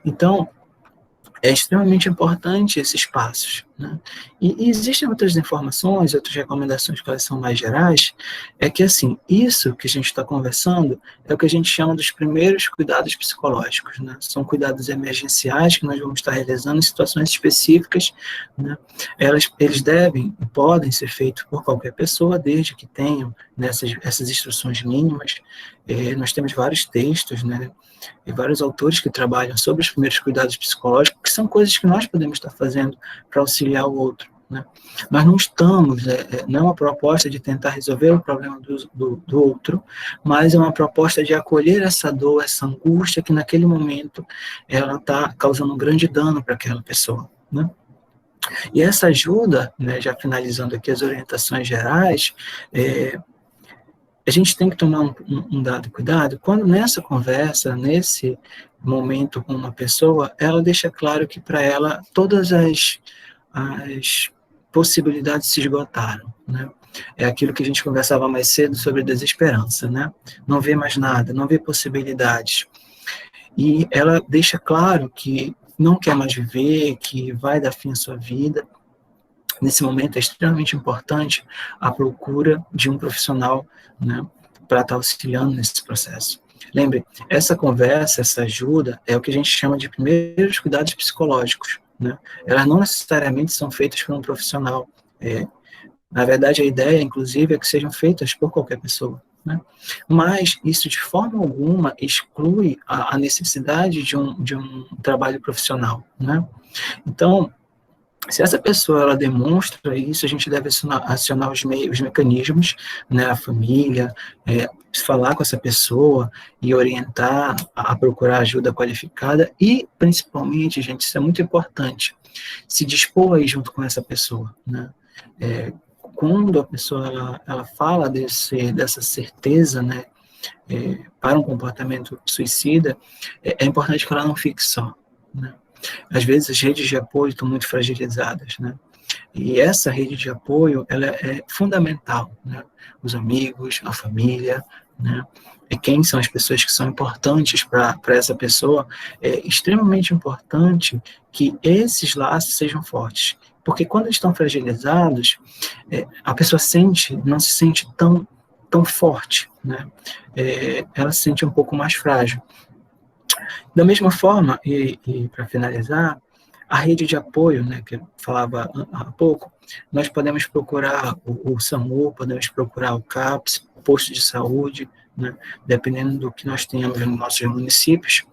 Então, é extremamente importante esses passos, né? E existem outras informações, outras recomendações que elas são mais gerais, é que, assim, isso que a gente está conversando é o que a gente chama dos primeiros cuidados psicológicos, né? São cuidados emergenciais que nós vamos estar realizando em situações específicas, né? Eles devem e podem ser feitos por qualquer pessoa, desde que tenham essas instruções mínimas. Nós temos vários textos, né? E vários autores que trabalham sobre os primeiros cuidados psicológicos, que são coisas que nós podemos estar fazendo para auxiliar o outro, né? Nós não estamos, não é uma proposta de tentar resolver o problema do outro, mas é uma proposta de acolher essa dor, essa angústia que naquele momento ela está causando um grande dano para aquela pessoa, né? E essa ajuda, né, já finalizando aqui as orientações gerais, a gente tem que tomar um dado cuidado quando nessa conversa, nesse momento com uma pessoa, ela deixa claro que para ela todas as possibilidades se esgotaram, né? É aquilo que a gente conversava mais cedo sobre desesperança, né? Não vê mais nada, não vê possibilidades. E ela deixa claro que não quer mais viver, que vai dar fim à sua vida. Nesse momento é extremamente importante a procura de um profissional, né, para estar auxiliando nesse processo. Lembre, essa conversa, essa ajuda, é o que a gente chama de primeiros cuidados psicológicos, né? Elas não necessariamente são feitas por um profissional. Na verdade, a ideia, inclusive, é que sejam feitas por qualquer pessoa, né? Mas isso, de forma alguma, exclui a necessidade de um trabalho profissional, né? Então, se essa pessoa ela demonstra isso, a gente deve acionar os mecanismos, né, a família, falar com essa pessoa e orientar a procurar ajuda qualificada e, principalmente, gente, isso é muito importante, se dispor aí junto com essa pessoa, né? Quando a pessoa ela fala dessa certeza, né, para um comportamento suicida, é importante que ela não fique só, né? Às vezes as redes de apoio estão muito fragilizadas, né? E essa rede de apoio, ela é fundamental, né? Os amigos, a família, né? E quem são as pessoas que são importantes para essa pessoa, é extremamente importante que esses laços sejam fortes. Porque quando eles estão fragilizados, a pessoa não se sente tão forte, né? Ela se sente um pouco mais frágil. Da mesma forma, e para finalizar, a rede de apoio, né, que eu falava há pouco, nós podemos procurar o SAMU, podemos procurar o CAPS, o posto de saúde, né, dependendo do que nós tenhamos nos nossos municípios.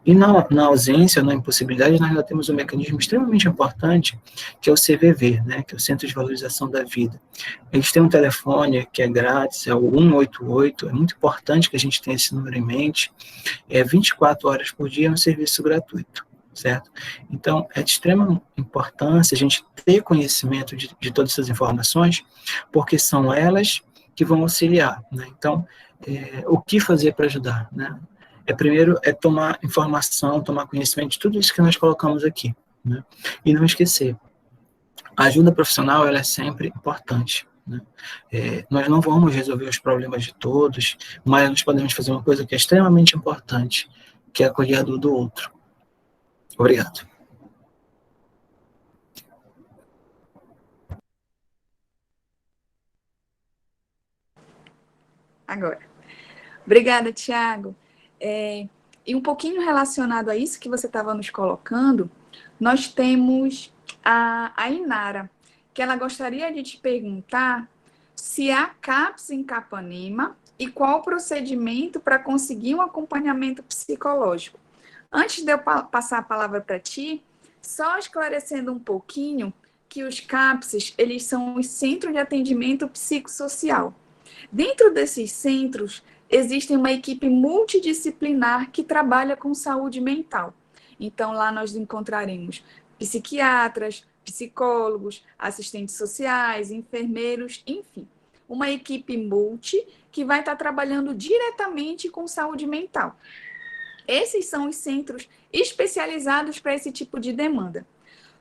E na ausência, na impossibilidade, nós ainda temos um mecanismo extremamente importante, que é o CVV, né, que é o Centro de Valorização da Vida. Eles têm um telefone que é grátis, é o 188, é muito importante que a gente tenha esse número em mente, 24 horas por dia, é um serviço gratuito, certo? Então, é de extrema importância a gente ter conhecimento de todas essas informações, porque são elas que vão auxiliar, né? Então, o que fazer para ajudar, né? Primeiro, tomar informação, tomar conhecimento de tudo isso que nós colocamos aqui, né? E não esquecer, a ajuda profissional, ela é sempre importante, né? Nós não vamos resolver os problemas de todos, mas nós podemos fazer uma coisa que é extremamente importante, que é acolher a dor do outro. Obrigado. Agora. Obrigada, Tiago. E um pouquinho relacionado a isso que você estava nos colocando, nós temos a Inara, que ela gostaria de te perguntar se a CAPS em Capanema e qual o procedimento para conseguir um acompanhamento psicológico. Antes de eu passar a palavra para ti, só esclarecendo um pouquinho que os CAPSs, eles são os Centros de Atendimento Psicossocial. Dentro desses centros, existe uma equipe multidisciplinar que trabalha com saúde mental. Então, lá nós encontraremos psiquiatras, psicólogos, assistentes sociais, enfermeiros, enfim. Uma equipe multi que vai estar trabalhando diretamente com saúde mental. Esses são os centros especializados para esse tipo de demanda.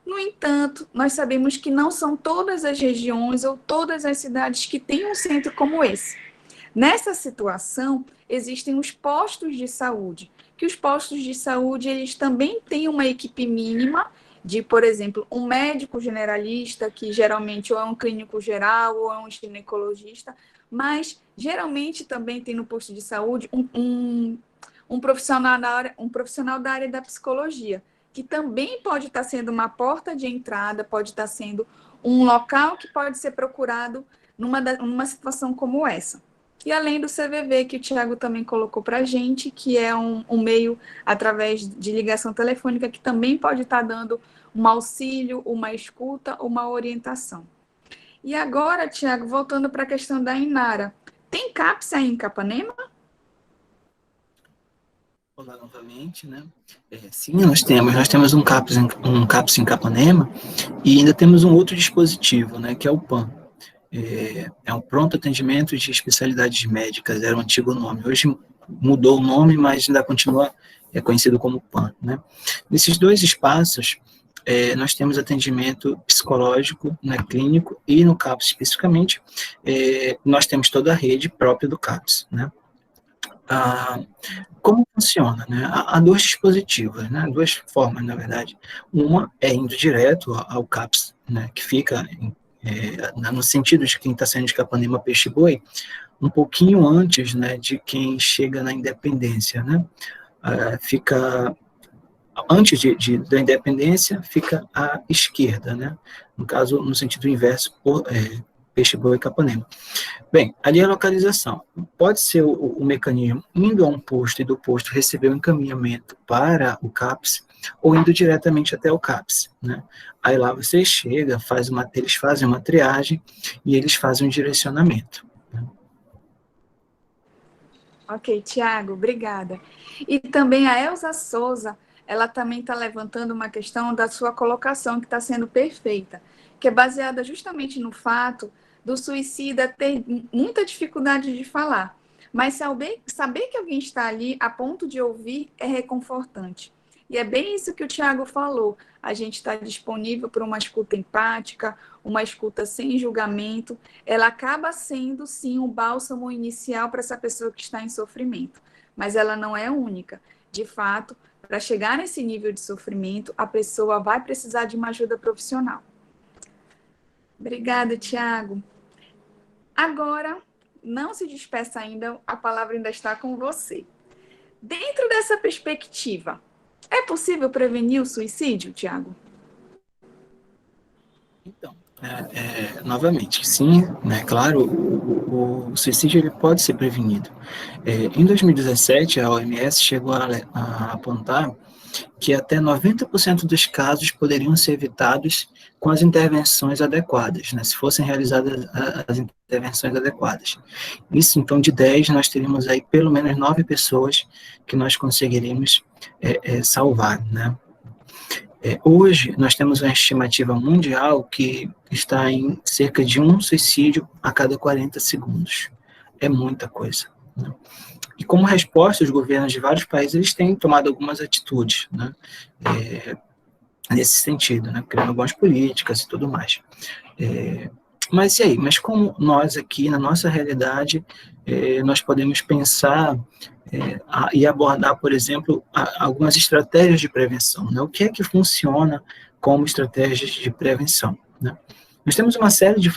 No entanto, nós sabemos que não são todas as regiões ou todas as cidades que têm um centro como esse. Nessa situação, existem os postos de saúde, que os postos de saúde eles também têm uma equipe mínima de, por exemplo, um médico generalista, que geralmente ou é um clínico geral ou é um ginecologista, mas geralmente também tem no posto de saúde um profissional da área da psicologia, que também pode estar sendo uma porta de entrada, pode estar sendo um local que pode ser procurado numa situação como essa. E além do CVV, que o Tiago também colocou para a gente, que é um meio, através de ligação telefônica, que também pode estar dando um auxílio, uma escuta, uma orientação. E agora, Tiago, voltando para a questão da Inara, tem CAPS aí em Capanema? Olá novamente, né? Sim, nós temos um CAPS em Capanema e ainda temos um outro dispositivo, né, que é o PAN. É um pronto atendimento de especialidades médicas, era o antigo nome. Hoje mudou o nome, mas ainda continua conhecido como PAN, né? Nesses dois espaços, nós temos atendimento psicológico, né, clínico, e no CAPS especificamente, nós temos toda a rede própria do CAPS, né? Como funciona, né? Há dois dispositivos, né? Duas formas, na verdade. Uma é indo direto ao CAPS, né, que fica no sentido de quem está saindo de Capanema Peixe-Boi, um pouquinho antes, né, de quem chega na Independência, né? Fica antes da Independência, fica à esquerda, né? No caso, no sentido inverso, Peixe-Boi e Capanema. Bem, ali é a localização. Pode ser o mecanismo indo a um posto e do posto receber um encaminhamento para o CAPS, ou indo diretamente até o CAPS, né? Aí lá você chega, eles fazem uma triagem e eles fazem um direcionamento. Né? Ok, Tiago, obrigada. E também a Elza Souza, ela também está levantando uma questão da sua colocação, que está sendo perfeita, que é baseada justamente no fato do suicida ter muita dificuldade de falar. Mas saber que alguém está ali a ponto de ouvir é reconfortante. E é bem isso que o Tiago falou. A gente está disponível para uma escuta empática, uma escuta sem julgamento. Ela acaba sendo, sim, um bálsamo inicial para essa pessoa que está em sofrimento. Mas ela não é única. De fato, para chegar nesse nível de sofrimento, a pessoa vai precisar de uma ajuda profissional. Obrigada, Tiago. Agora, não se despeça ainda, a palavra ainda está com você. Dentro dessa perspectiva, é possível prevenir o suicídio, Tiago? Então, novamente, sim, né, claro, o suicídio ele pode ser prevenido. Em 2017, a OMS chegou a apontar que até 90% dos casos poderiam ser evitados com as intervenções adequadas, né, se fossem realizadas as intervenções adequadas. Isso, então, de 10, nós teríamos aí pelo menos 9 pessoas que nós conseguiríamos salvar, né. Hoje, nós temos uma estimativa mundial que está em cerca de um suicídio a cada 40 segundos. É muita coisa, né? E como resposta, os governos de vários países eles têm tomado algumas atitudes, né, nesse sentido, né, criando algumas políticas e tudo mais. Mas e aí? Mas como nós aqui, na nossa realidade, nós podemos pensar e abordar, por exemplo, algumas estratégias de prevenção, né? O que é que funciona como estratégias de prevenção, né? Nós temos uma série de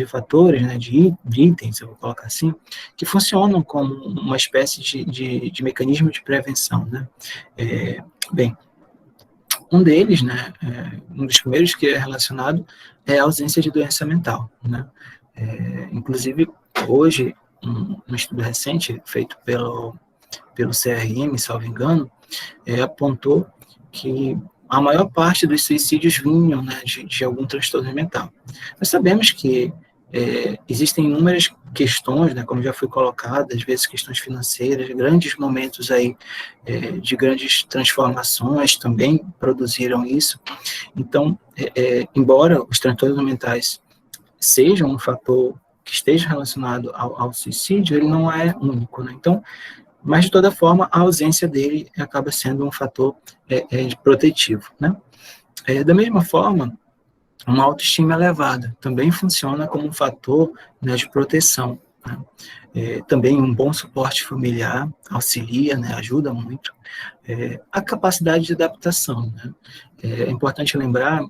fatores, né, de itens, eu vou colocar assim, que funcionam como uma espécie de mecanismo de prevenção, né? Bem, um deles, né, um dos primeiros que é relacionado é a ausência de doença mental, né? Inclusive, hoje, um estudo recente feito pelo CRM, salvo engano, apontou que a maior parte dos suicídios vinham, né, de algum transtorno mental. Nós sabemos que existem inúmeras questões, né, como já foi colocado, às vezes questões financeiras, grandes momentos aí de grandes transformações também produziram isso. Então, embora os transtornos mentais sejam um fator que esteja relacionado ao suicídio, ele não é único, né? Então, mas de toda forma, a ausência dele acaba sendo um fator protetivo, né? Da mesma forma, uma autoestima elevada também funciona como um fator, né, de proteção, né? Também um bom suporte familiar auxilia, né, ajuda muito. A capacidade de adaptação, né? É importante lembrar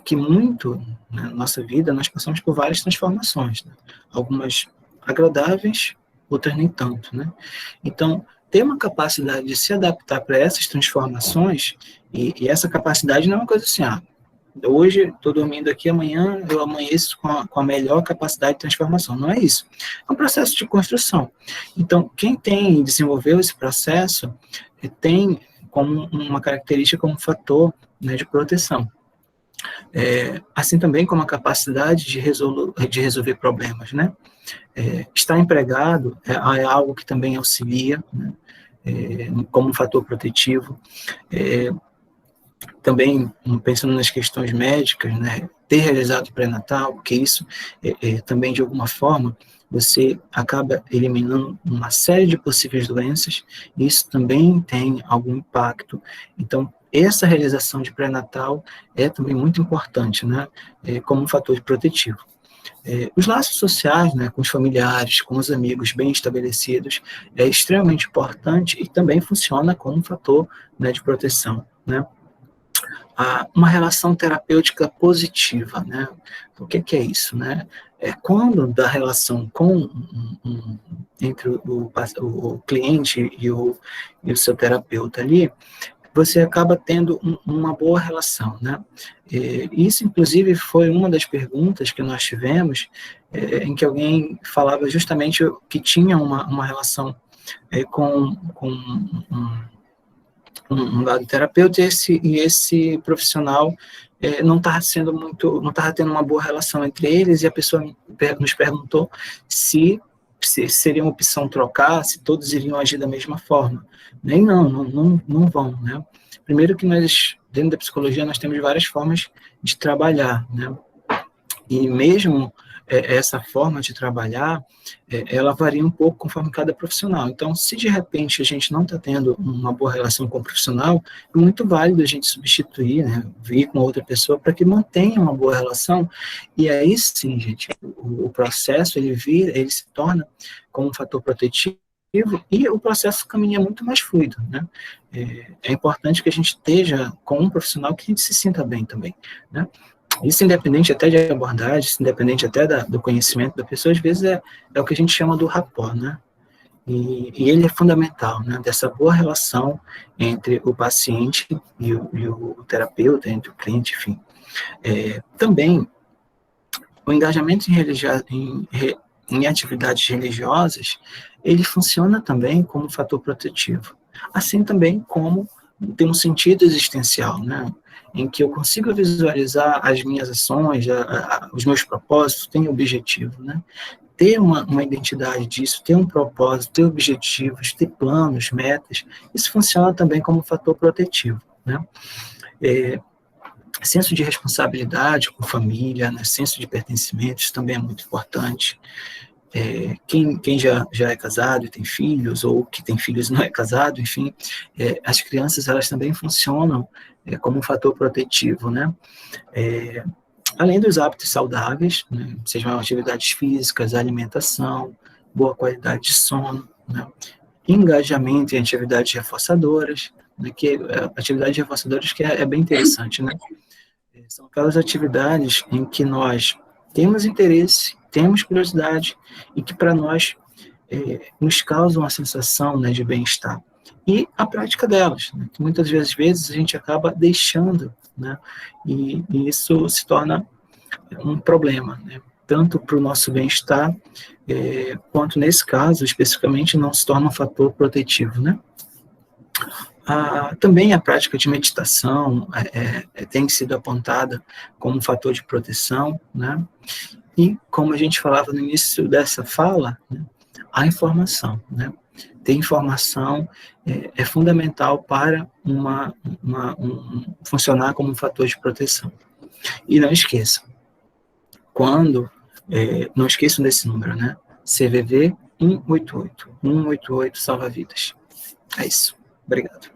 que muito, né, na nossa vida nós passamos por várias transformações, né? Algumas agradáveis, outras nem tanto, né? Então, ter uma capacidade de se adaptar para essas transformações, e essa capacidade não é uma coisa assim, hoje estou dormindo aqui, amanhã eu amanheço com a melhor capacidade de transformação. Não é isso. É um processo de construção. Então, quem desenvolveu esse processo tem como uma característica, como um fator, né, de proteção. Assim também como a capacidade de resolver problemas, né? Estar empregado é algo que também auxilia, né, como um fator protetivo. Também, pensando nas questões médicas, né, ter realizado o pré-natal, porque isso também, de alguma forma, você acaba eliminando uma série de possíveis doenças, e isso também tem algum impacto. Então, essa realização de pré-natal é também muito importante, né, como um fator protetivo. Os laços sociais, né, com os familiares, com os amigos bem estabelecidos, é extremamente importante e também funciona como um fator, né, de proteção, né. Uma relação terapêutica positiva, né? O que é isso, né? Quando da relação entre o cliente e o seu terapeuta ali, você acaba tendo uma boa relação, né? Isso, inclusive, foi uma das perguntas que nós tivemos, em que alguém falava justamente que tinha uma relação com um lado terapeuta, e esse profissional não estava tendo uma boa relação entre eles, e a pessoa nos perguntou se seria uma opção trocar, se todos iriam agir da mesma forma. Nem não vão, né? Primeiro que nós, dentro da psicologia, nós temos várias formas de trabalhar, né? E mesmo essa forma de trabalhar, ela varia um pouco conforme cada profissional. Então, se de repente a gente não está tendo uma boa relação com o profissional, é muito válido a gente substituir, né, vir com outra pessoa para que mantenha uma boa relação, e aí sim, gente, o processo, ele se torna como um fator protetivo, e o processo caminha muito mais fluido, né? É importante que a gente esteja com um profissional que a gente se sinta bem também, né? Isso independente até de abordagem, isso independente até do conhecimento da pessoa, às vezes é o que a gente chama do rapport, né? E ele é fundamental, né? Dessa boa relação entre o paciente e o terapeuta, entre o cliente, enfim. Também, o engajamento em atividades religiosas, ele funciona também como um fator protetivo. Assim também como tem um sentido existencial, né? Em que eu consigo visualizar as minhas ações, os meus propósitos, tem objetivo, né? Ter uma identidade disso, ter um propósito, ter objetivos, ter planos, metas, isso funciona também como um fator protetivo, né? Senso de responsabilidade com família, né? Senso de pertencimento, isso também é muito importante. Quem já é casado e tem filhos, ou que tem filhos e não é casado, enfim, as crianças, elas também funcionam como um fator protetivo, né? Além dos hábitos saudáveis, né, sejam atividades físicas, alimentação, boa qualidade de sono, né? Engajamento em atividades reforçadoras, né, atividades reforçadoras que é bem interessante, né? São aquelas atividades em que nós temos interesse, temos curiosidade, e que para nós nos causam uma sensação, né, de bem-estar. E a prática delas, né, que muitas vezes a gente acaba deixando, né, e isso se torna um problema, né, tanto para o nosso bem-estar, quanto nesse caso, especificamente, não se torna um fator protetivo, né? Também a prática de meditação tem sido apontada como um fator de proteção, né? E, como a gente falava no início dessa fala, né, a informação, né? Ter informação é fundamental para funcionar como um fator de proteção. E não esqueçam, não esqueçam desse número, né? CVV 188. 188 salva vidas. É isso. Obrigado.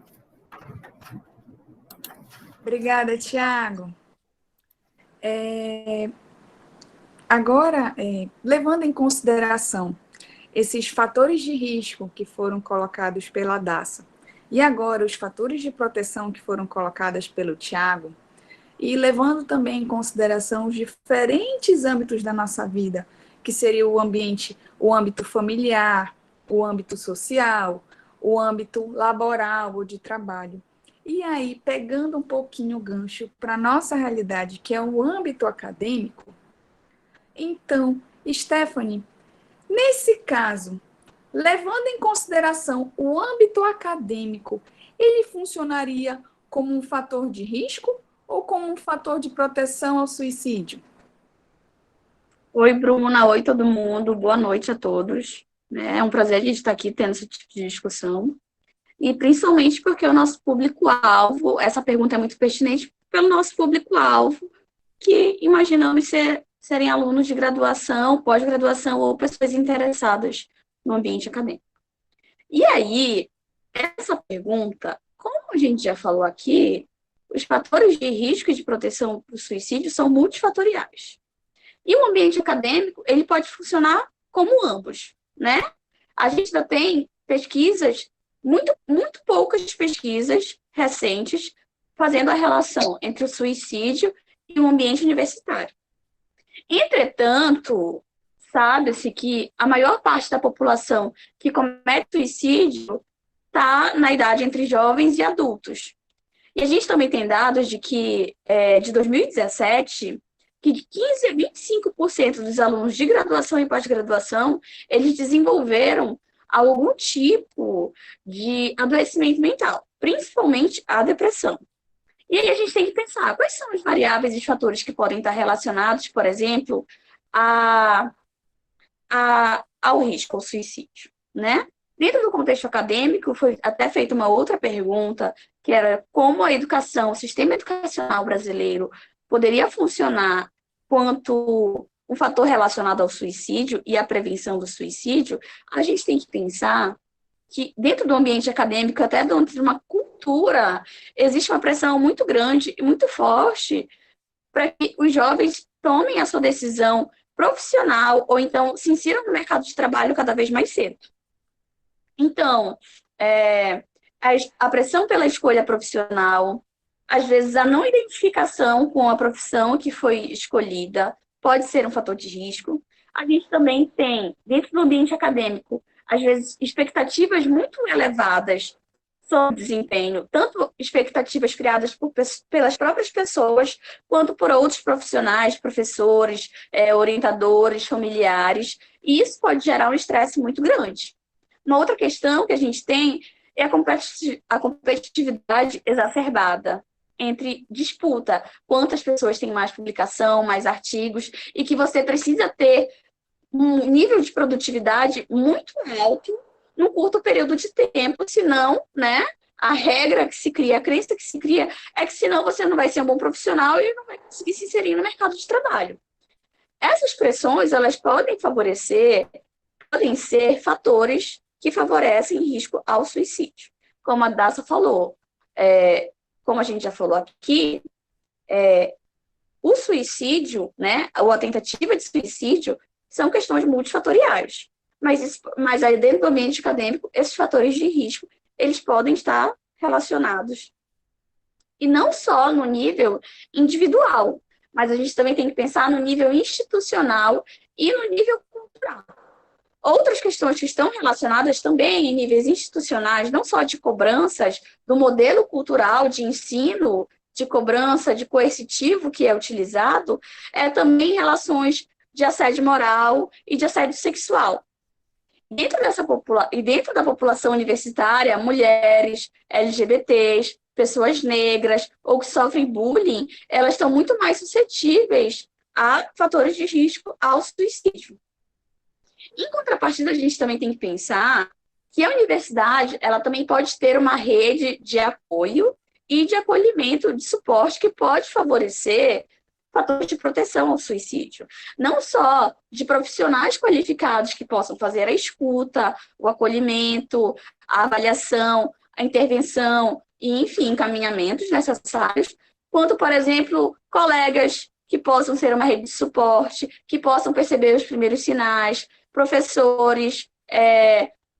Obrigada, Tiago. Agora, levando em consideração esses fatores de risco que foram colocados pela Daça, e agora os fatores de proteção que foram colocados pelo Tiago, e levando também em consideração os diferentes âmbitos da nossa vida, que seria o âmbito familiar, o âmbito social, o âmbito laboral ou de trabalho. E aí, pegando um pouquinho o gancho para a nossa realidade, que é o âmbito acadêmico, então, Stephanie, nesse caso, levando em consideração o âmbito acadêmico, ele funcionaria como um fator de risco ou como um fator de proteção ao suicídio? Oi, Bruna. Oi, todo mundo. Boa noite a todos. É um prazer a gente estar aqui tendo esse tipo de discussão. E principalmente porque o nosso público-alvo, essa pergunta é muito pertinente pelo nosso público-alvo, que imaginamos serem alunos de graduação, pós-graduação ou pessoas interessadas no ambiente acadêmico. E aí, essa pergunta, como a gente já falou aqui, os fatores de risco e de proteção para o suicídio são multifatoriais. E o ambiente acadêmico, ele pode funcionar como ambos, né? A gente ainda tem pesquisas, muito poucas pesquisas recentes, fazendo a relação entre o suicídio e o ambiente universitário. Entretanto, sabe-se que a maior parte da população que comete suicídio está na idade entre jovens e adultos. E a gente também tem dados de que, de 2017, que de 15% a 25% dos alunos de graduação e pós-graduação, eles desenvolveram algum tipo de adoecimento mental, principalmente a depressão. E aí a gente tem que pensar quais são as variáveis e os fatores que podem estar relacionados, por exemplo, ao risco, ao suicídio, né? Dentro do contexto acadêmico, foi até feita uma outra pergunta, que era como a educação, o sistema educacional brasileiro poderia funcionar quanto um fator relacionado ao suicídio e à prevenção do suicídio. A gente tem que pensar que dentro do ambiente acadêmico, até dentro de uma cultura, existe uma pressão muito grande e muito forte para que os jovens tomem a sua decisão profissional ou então se insiram no mercado de trabalho cada vez mais cedo. Então, a pressão pela escolha profissional, às vezes a não identificação com a profissão que foi escolhida, pode ser um fator de risco. A gente também tem, dentro do ambiente acadêmico, às vezes, expectativas muito elevadas sobre desempenho, tanto expectativas criadas pelas próprias pessoas, quanto por outros profissionais, professores, orientadores, familiares, e isso pode gerar um estresse muito grande. Uma outra questão que a gente tem é a competitividade exacerbada entre disputa, quantas pessoas têm mais publicação, mais artigos, e que você precisa ter um nível de produtividade muito alto num curto período de tempo, senão, né, a regra que se cria, a crença que se cria é que senão você não vai ser um bom profissional e não vai conseguir se inserir no mercado de trabalho. Essas pressões, elas podem ser fatores que favorecem risco ao suicídio. Como a Daça falou, como a gente já falou aqui, o suicídio, né, ou a tentativa de suicídio, são questões multifatoriais. Mas aí dentro do ambiente acadêmico, esses fatores de risco, eles podem estar relacionados. E não só no nível individual, mas a gente também tem que pensar no nível institucional e no nível cultural. Outras questões que estão relacionadas também em níveis institucionais, não só de cobranças do modelo cultural de ensino, de cobrança, de coercitivo que é utilizado, também relações de assédio moral e de assédio sexual. Dentro da população universitária, mulheres, LGBTs, pessoas negras ou que sofrem bullying, elas estão muito mais suscetíveis a fatores de risco ao suicídio. Em contrapartida, a gente também tem que pensar que a universidade ela também pode ter uma rede de apoio e de acolhimento, de suporte que pode favorecer fatores de proteção ao suicídio. Não só de profissionais qualificados que possam fazer a escuta, o acolhimento, a avaliação, a intervenção e, enfim, encaminhamentos necessários, quanto, por exemplo, colegas que possam ser uma rede de suporte, que possam perceber os primeiros sinais, professores,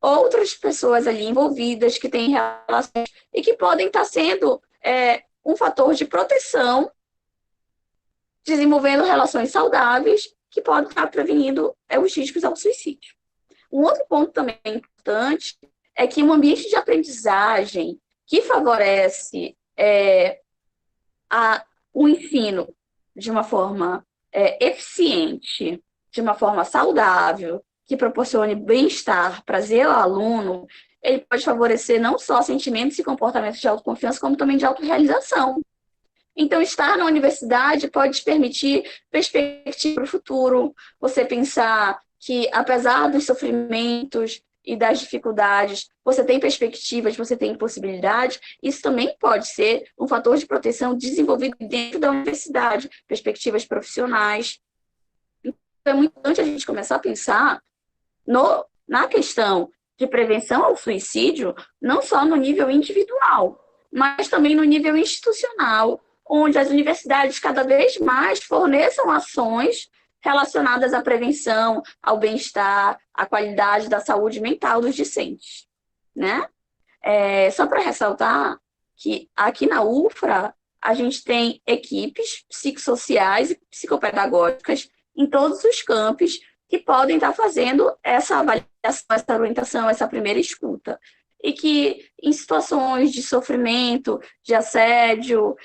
outras pessoas ali envolvidas que têm relações e que podem estar sendo um fator de proteção, desenvolvendo relações saudáveis que podem estar prevenindo os riscos ao suicídio. Um outro ponto também importante é que um ambiente de aprendizagem que favorece o ensino de uma forma eficiente, de uma forma saudável, que proporcione bem-estar, prazer ao aluno, ele pode favorecer não só sentimentos e comportamentos de autoconfiança, como também de autorrealização. Então, estar na universidade pode te permitir perspectiva para o futuro, você pensar que, apesar dos sofrimentos e das dificuldades, você tem perspectivas, você tem possibilidades, isso também pode ser um fator de proteção desenvolvido dentro da universidade, perspectivas profissionais. Então, é muito importante a gente começar a pensar na questão de prevenção ao suicídio, não só no nível individual, mas também no nível institucional, onde as universidades cada vez mais forneçam ações relacionadas à prevenção, ao bem-estar, à qualidade da saúde mental dos discentes, né? Só para ressaltar que aqui na UFRA a gente tem equipes psicossociais e psicopedagógicas em todos os campos que podem estar fazendo essa avaliação, essa orientação, essa primeira escuta. E que em situações de sofrimento, de assédio,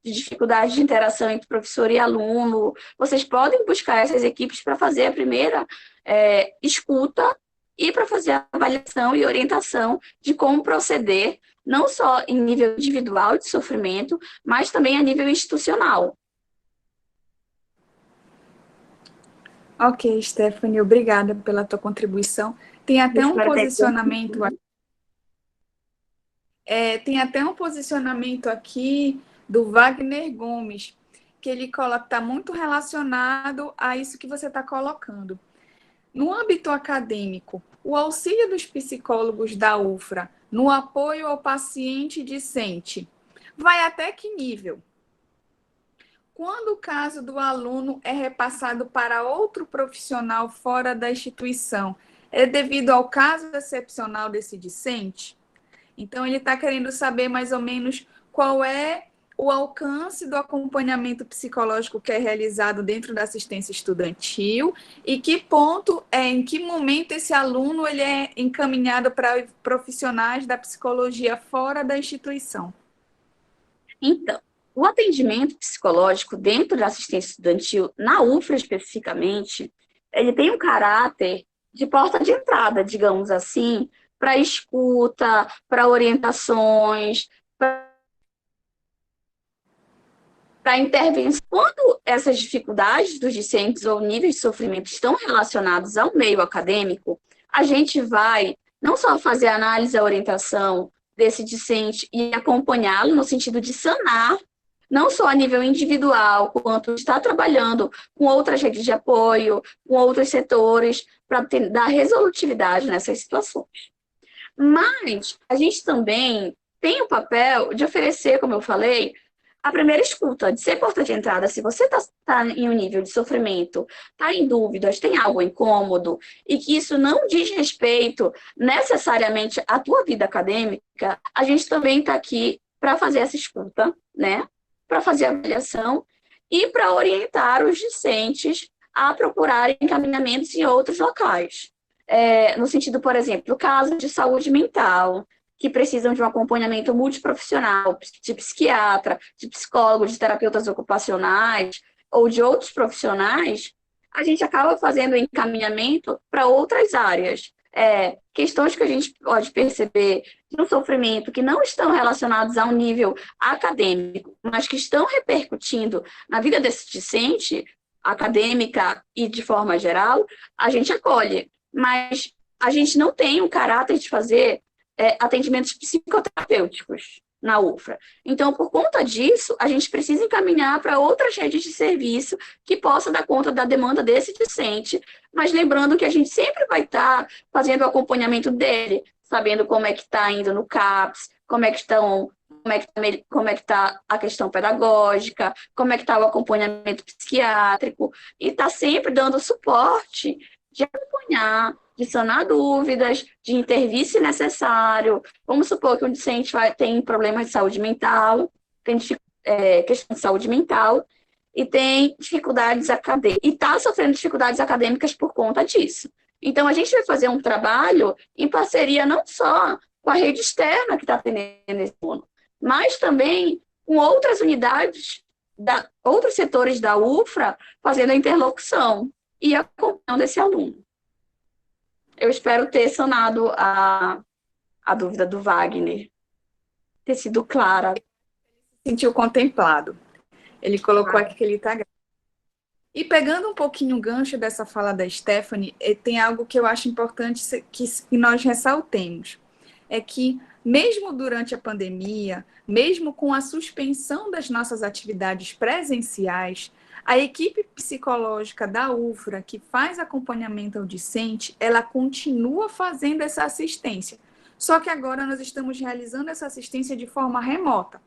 de dificuldade de interação entre professor e aluno, vocês podem buscar essas equipes para fazer a primeira escuta e para fazer a avaliação e orientação de como proceder, não só em nível individual de sofrimento, mas também a nível institucional. Ok, Stephanie, obrigada pela tua contribuição. Tem até um posicionamento aqui. Tem até um posicionamento aqui do Wagner Gomes, que ele coloca que está muito relacionado a isso que você está colocando. No âmbito acadêmico, o auxílio dos psicólogos da UFRA no apoio ao paciente discente vai até que nível? Quando o caso do aluno é repassado para outro profissional fora da instituição, é devido ao caso excepcional desse discente? Então, ele está querendo saber mais ou menos qual é o alcance do acompanhamento psicológico que é realizado dentro da assistência estudantil e em que momento esse aluno ele é encaminhado para profissionais da psicologia fora da instituição. Então, o atendimento psicológico dentro da assistência estudantil, na UFRA especificamente, ele tem um caráter de porta de entrada, digamos assim, para escuta, para orientações, para intervenção. Quando essas dificuldades dos discentes ou níveis de sofrimento estão relacionados ao meio acadêmico, a gente vai não só fazer a análise e a orientação desse discente e acompanhá-lo no sentido de sanar, não só a nível individual, quanto estar trabalhando com outras redes de apoio, com outros setores, para dar resolutividade nessas situações. Mas a gente também tem o papel de oferecer, como eu falei, a primeira escuta, de ser porta de entrada. Se você está em um nível de sofrimento, está em dúvidas, tem algo incômodo, e que isso não diz respeito necessariamente à tua vida acadêmica, a gente também está aqui para fazer essa escuta, né? Para fazer a avaliação e para orientar os discentes a procurarem encaminhamentos em outros locais. No sentido, por exemplo, casos de saúde mental, que precisam de um acompanhamento multiprofissional, de psiquiatra, de psicólogo, de terapeutas ocupacionais ou de outros profissionais, a gente acaba fazendo encaminhamento para outras áreas. Questões que a gente pode perceber no sofrimento que não estão relacionados a um nível acadêmico, mas que estão repercutindo na vida desse discente, acadêmica e de forma geral, a gente acolhe. Mas a gente não tem o caráter de fazer atendimentos psicoterapêuticos na UFRA. Então, por conta disso, a gente precisa encaminhar para outras redes de serviço que possam dar conta da demanda desse discente, mas lembrando que a gente sempre vai estar fazendo o acompanhamento dele, sabendo como é que está indo no CAPS, como é que está a questão pedagógica, como é que está o acompanhamento psiquiátrico, e está sempre dando suporte de acompanhar, de sanar dúvidas, de intervir se necessário. Vamos supor que um discente tem problemas de saúde mental, tem questão de saúde mental, e tem dificuldades acadêmicas, e está sofrendo dificuldades acadêmicas por conta disso. Então, a gente vai fazer um trabalho em parceria não só com a rede externa que está atendendo esse aluno, mas também com outras unidades, outros setores da UFRA, fazendo a interlocução e acompanhando esse aluno. Eu espero ter sanado a dúvida do Wagner, ter sido clara. Sentiu contemplado. Ele colocou aqui que ele está grávida. E pegando um pouquinho o gancho dessa fala da Stephanie, tem algo que eu acho importante que nós ressaltemos. É que, mesmo durante a pandemia, mesmo com a suspensão das nossas atividades presenciais, a equipe psicológica da UFRA, que faz acompanhamento ao discente, ela continua fazendo essa assistência. Só que agora nós estamos realizando essa assistência de forma remota.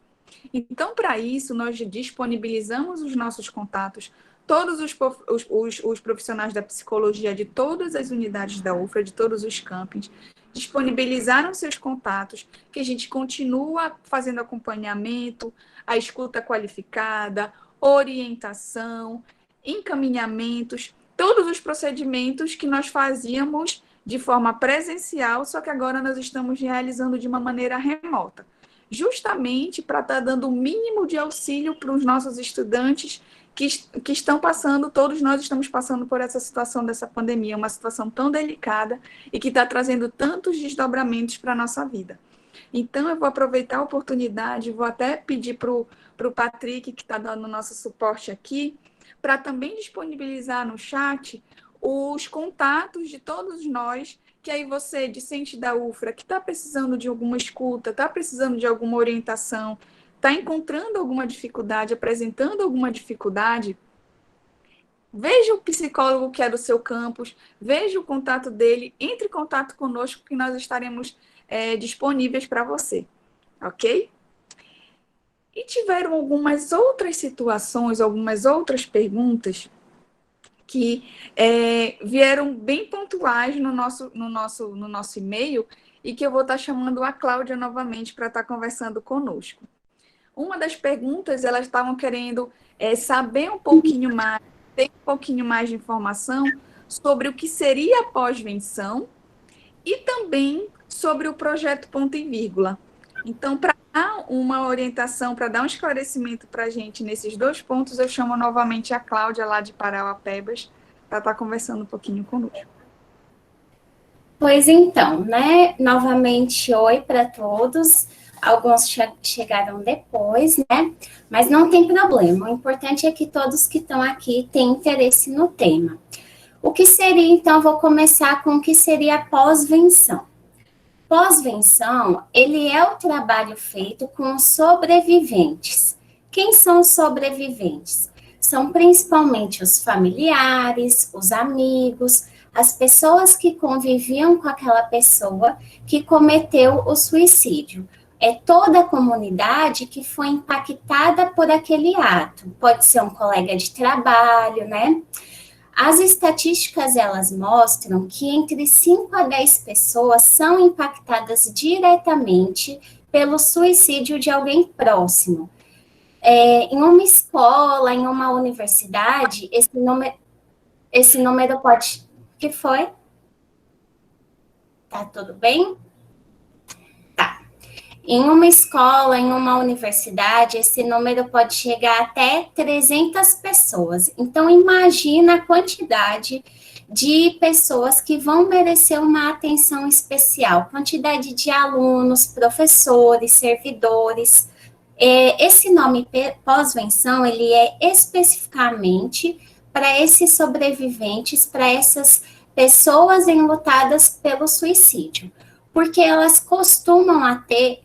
Então, para isso, nós disponibilizamos os nossos contatos, todos os profissionais da psicologia de todas as unidades da UFRA, de todos os campings, disponibilizaram seus contatos, que a gente continua fazendo acompanhamento, a escuta qualificada, orientação, encaminhamentos, todos os procedimentos que nós fazíamos de forma presencial, só que agora nós estamos realizando de uma maneira remota, justamente para estar dando o mínimo de auxílio para os nossos estudantes que estão passando, todos nós estamos passando por essa situação dessa pandemia, uma situação tão delicada e que está trazendo tantos desdobramentos para a nossa vida. Então, eu vou aproveitar a oportunidade, vou até pedir para o Patrick, que está dando o nosso suporte aqui, para também disponibilizar no chat os contatos de todos nós, que aí você, discente da UFRA, que está precisando de alguma escuta, está precisando de alguma orientação, está encontrando alguma dificuldade, apresentando alguma dificuldade, veja o psicólogo que é do seu campus, veja o contato dele, entre em contato conosco que nós estaremos disponíveis para você, ok? E tiveram algumas outras situações, algumas outras perguntas que vieram bem pontuais no nosso e-mail e que eu vou estar chamando a Cláudia novamente para estar conversando conosco. Uma das perguntas, elas estavam querendo saber um pouquinho mais, ter um pouquinho mais de informação sobre o que seria a pós-venção e também sobre o projeto Ponto e Vírgula. Então, para dar uma orientação, para dar um esclarecimento para a gente nesses dois pontos, eu chamo novamente a Cláudia, lá de Parauapebas, para estar conversando um pouquinho conosco. Pois então, né? Novamente, oi para todos. Alguns chegaram depois, né? Mas não tem problema. O importante é que todos que estão aqui têm interesse no tema. O que seria, então, vou começar com o que seria a pós-venção. Pós-venção, ele é o trabalho feito com os sobreviventes. Quem são os sobreviventes? São principalmente os familiares, os amigos, as pessoas que conviviam com aquela pessoa que cometeu o suicídio. É toda a comunidade que foi impactada por aquele ato. Pode ser um colega de trabalho, né? As estatísticas, elas mostram que entre 5 a 10 pessoas são impactadas diretamente pelo suicídio de alguém próximo. Em uma escola, em uma universidade, esse número pode... O que foi? Tá tudo bem? Tá. Em uma escola, em uma universidade, esse número pode chegar até 300 pessoas. Então, imagina a quantidade de pessoas que vão merecer uma atenção especial, quantidade de alunos, professores, servidores. Esse nome pós-venção, ele é especificamente para esses sobreviventes, para essas pessoas enlutadas pelo suicídio, porque elas costumam ter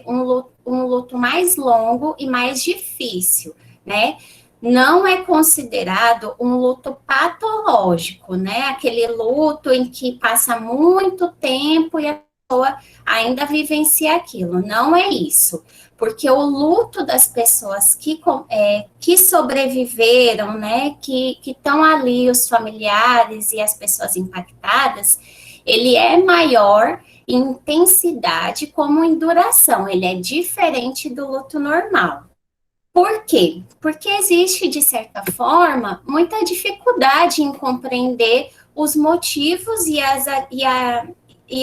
um luto mais longo e mais difícil, né? Não é considerado um luto patológico, né? Aquele luto em que passa muito tempo e a pessoa ainda vivencia aquilo. Não é isso, porque o luto das pessoas que sobreviveram, né? Que estão ali, os familiares e as pessoas impactadas, ele é maior em intensidade como em duração. Ele é diferente do luto normal. Por quê? Porque existe, de certa forma, muita dificuldade em compreender os motivos e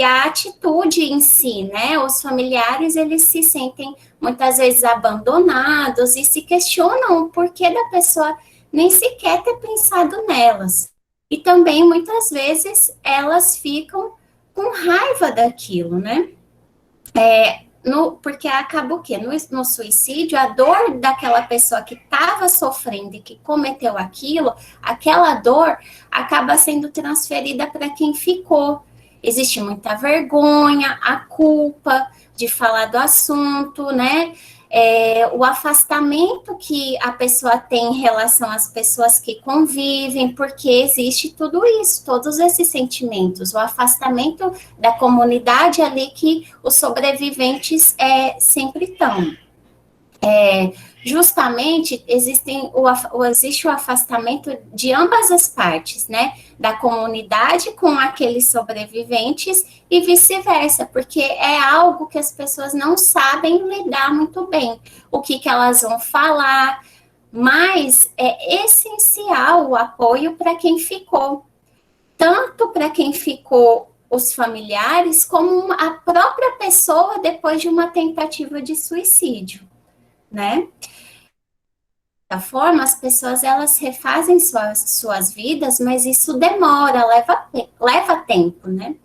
a atitude em si, né? Os familiares, eles se sentem muitas vezes abandonados e se questionam o porquê da pessoa nem sequer ter pensado nelas. E também, muitas vezes, elas ficam com raiva daquilo, né? Porque acaba o quê? No suicídio, a dor daquela pessoa que estava sofrendo e que cometeu aquilo, aquela dor acaba sendo transferida para quem ficou. Existe muita vergonha, a culpa de falar do assunto, né? O afastamento que a pessoa tem em relação às pessoas que convivem, porque existe tudo isso, todos esses sentimentos, o afastamento da comunidade ali que os sobreviventes sempre estão. Justamente existe o afastamento de ambas as partes, né? Da comunidade com aqueles sobreviventes e vice-versa, porque é algo que as pessoas não sabem lidar muito bem. O que elas vão falar, mas é essencial o apoio para quem ficou. Tanto para quem ficou, os familiares, como a própria pessoa depois de uma tentativa de suicídio, né? Da forma, as pessoas elas refazem suas vidas, mas isso demora, leva tempo, né?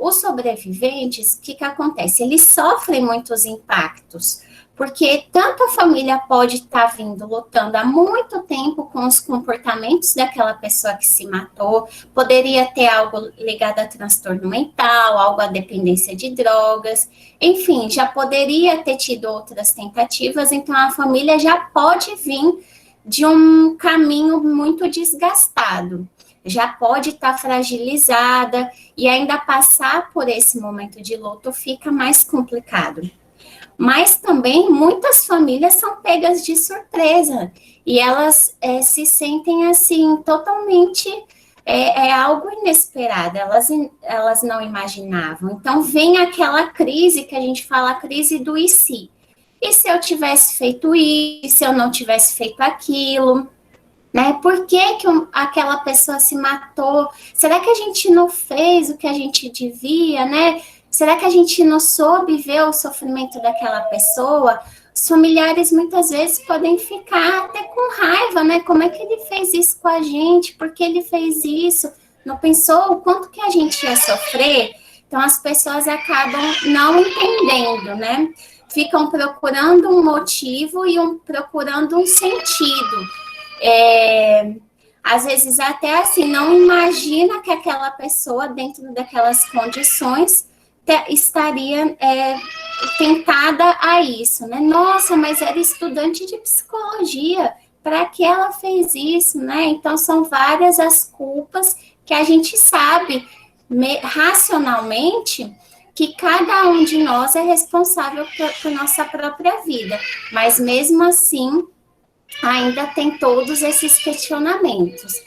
Os sobreviventes, o que acontece? Eles sofrem muitos impactos, porque tanto a família pode estar lutando há muito tempo com os comportamentos daquela pessoa que se matou, poderia ter algo ligado a transtorno mental, algo a dependência de drogas, enfim, já poderia ter tido outras tentativas, então a família já pode vir de um caminho muito desgastado, já pode estar fragilizada, e ainda passar por esse momento de luto fica mais complicado. Mas também muitas famílias são pegas de surpresa e elas se sentem assim totalmente algo inesperado, elas não imaginavam. Então vem aquela crise que a gente fala, a crise do e se? E se eu tivesse feito isso, e se eu não tivesse feito aquilo? Né? Por que aquela pessoa se matou? Será que a gente não fez o que a gente devia, né? Será que a gente não soube ver o sofrimento daquela pessoa? Os familiares muitas vezes podem ficar até com raiva, né? Como é que ele fez isso com a gente? Por que ele fez isso? Não pensou o quanto que a gente ia sofrer? Então as pessoas acabam não entendendo, né? Ficam procurando um motivo e procurando um sentido. Às vezes até assim, não imagina que aquela pessoa, dentro daquelas condições, estaria tentada a isso, né? Nossa, mas era estudante de psicologia, para que ela fez isso, né? Então, são várias as culpas que a gente sabe racionalmente que cada um de nós é responsável por nossa própria vida, mas mesmo assim, ainda tem todos esses questionamentos.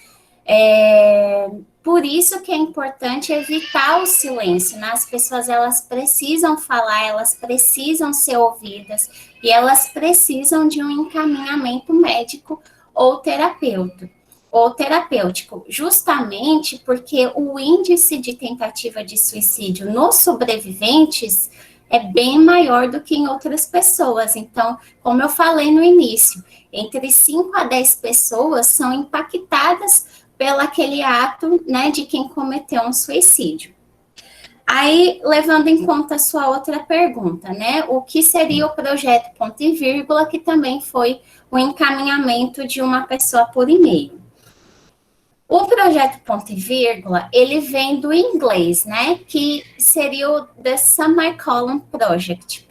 Por isso que é importante evitar o silêncio, né? As pessoas, elas precisam falar, elas precisam ser ouvidas e elas precisam de um encaminhamento médico ou terapeuta. ou terapêutico, justamente porque o índice de tentativa de suicídio nos sobreviventes é bem maior do que em outras pessoas. Então, como eu falei no início, entre 5 a 10 pessoas são impactadas pelo aquele ato, né, de quem cometeu um suicídio. Aí, levando em conta a sua outra pergunta, né, o que seria o projeto Ponto e Vírgula, que também foi o encaminhamento de uma pessoa por e-mail. O projeto Ponto e Vírgula, ele vem do inglês, né, que seria o The Semicolon Project,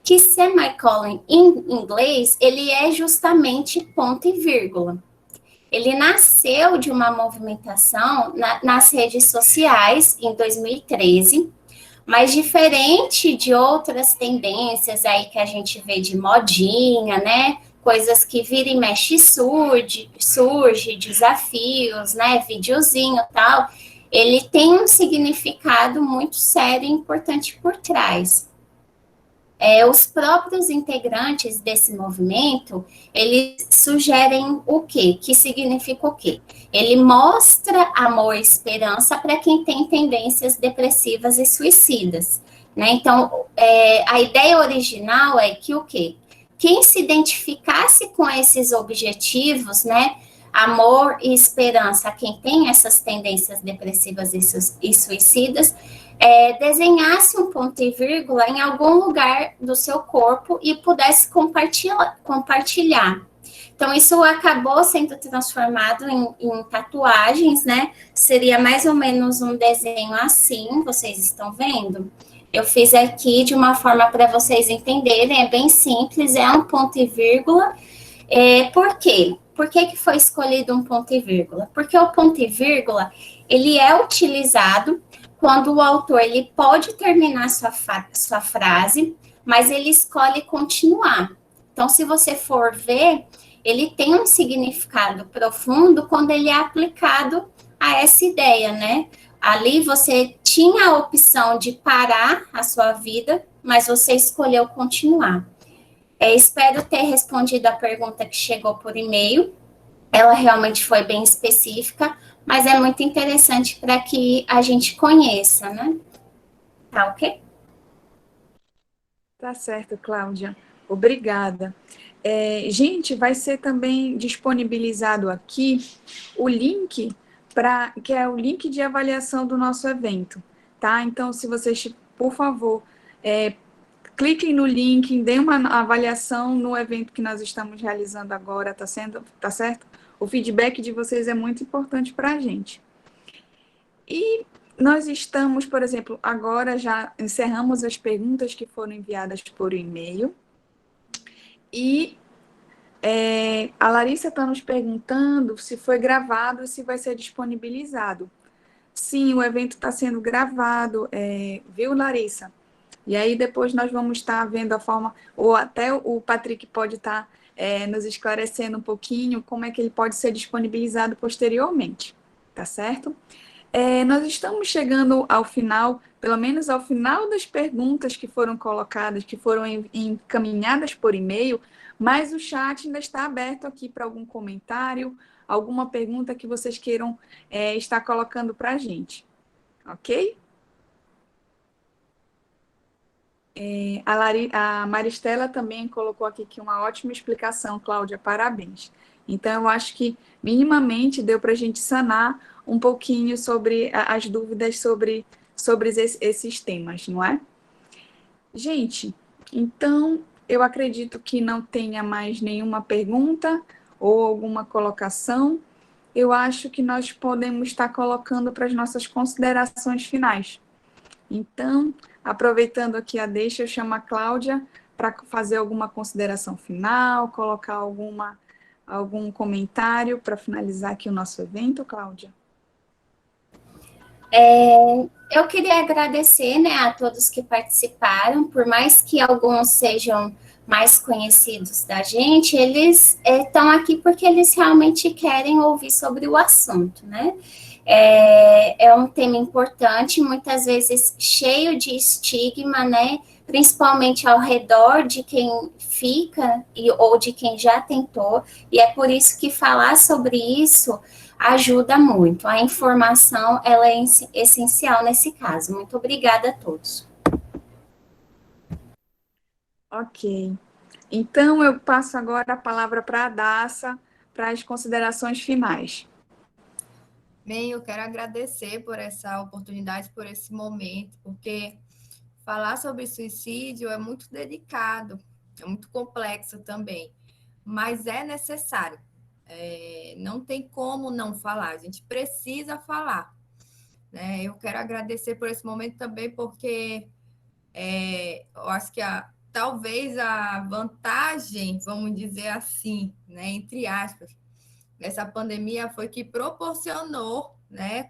que semicolon em inglês, ele é justamente ponto e vírgula. Ele nasceu de uma movimentação nas redes sociais em 2013, mas diferente de outras tendências aí que a gente vê de modinha, né? Coisas que vira e mexe surge desafios, né? Videozinho e tal. Ele tem um significado muito sério e importante por trás. Os próprios integrantes desse movimento, eles sugerem o quê? Que significa o quê? Ele mostra amor e esperança para quem tem tendências depressivas e suicidas, né? Então, a ideia original é que o quê? Quem se identificasse com esses objetivos, né? Amor e esperança, quem tem essas tendências depressivas e suicidas, desenhasse um ponto e vírgula em algum lugar do seu corpo e pudesse compartilhar. Então, isso acabou sendo transformado em tatuagens, né? Seria mais ou menos um desenho assim, vocês estão vendo? Eu fiz aqui de uma forma para vocês entenderem, é bem simples, é um ponto e vírgula. Por quê? Por que foi escolhido um ponto e vírgula? Porque o ponto e vírgula, ele é utilizado quando o autor ele pode terminar sua frase, mas ele escolhe continuar. Então, se você for ver, ele tem um significado profundo quando ele é aplicado a essa ideia, né? Ali você tinha a opção de parar a sua vida, mas você escolheu continuar. Espero ter respondido a pergunta que chegou por e-mail. Ela realmente foi bem específica, mas é muito interessante para que a gente conheça, né? Tá ok? Tá certo, Cláudia. Obrigada. Gente, vai ser também disponibilizado aqui o link que é o link de avaliação do nosso evento, tá? Então, se vocês, por favor, cliquem no link, deem uma avaliação no evento que nós estamos realizando agora, tá certo? O feedback de vocês é muito importante para a gente. E nós estamos, por exemplo, agora já encerramos as perguntas que foram enviadas por e-mail. E a Larissa está nos perguntando se foi gravado e se vai ser disponibilizado. Sim, o evento está sendo gravado, viu, Larissa? E aí depois nós vamos estar vendo a forma, ou até o Patrick pode estar nos esclarecendo um pouquinho como é que ele pode ser disponibilizado posteriormente, tá certo? Nós estamos chegando ao final, pelo menos ao final das perguntas que foram colocadas, que foram encaminhadas por e-mail, mas o chat ainda está aberto aqui para algum comentário, alguma pergunta que vocês queiram estar colocando para a gente, ok? A Maristela também colocou aqui que uma ótima explicação, Cláudia, parabéns. Então, eu acho que minimamente deu para a gente sanar um pouquinho sobre as dúvidas sobre esses temas, não é? Gente, então, eu acredito que não tenha mais nenhuma pergunta ou alguma colocação. Eu acho que nós podemos estar colocando para as nossas considerações finais. Então, aproveitando aqui a deixa, eu chamo a Cláudia para fazer alguma consideração final, colocar algum comentário para finalizar aqui o nosso evento, Cláudia. Eu queria agradecer, né, a todos que participaram, por mais que alguns sejam mais conhecidos da gente, eles estão aqui porque eles realmente querem ouvir sobre o assunto, né? É um tema importante, muitas vezes cheio de estigma, né? principalmente ao redor de quem fica ou de quem já tentou, e é por isso que falar sobre isso ajuda muito. A informação, ela é essencial nesse caso. Muito obrigada a todos. Ok. Então, eu passo agora a palavra para a Daça, para as considerações finais. Bem, eu quero agradecer por essa oportunidade, por esse momento, porque falar sobre suicídio é muito delicado, é muito complexo também, mas é necessário. Não tem como não falar, a gente precisa falar. Né? Eu quero agradecer por esse momento também, porque eu acho que talvez a vantagem, vamos dizer assim, né, entre aspas, dessa pandemia foi que proporcionou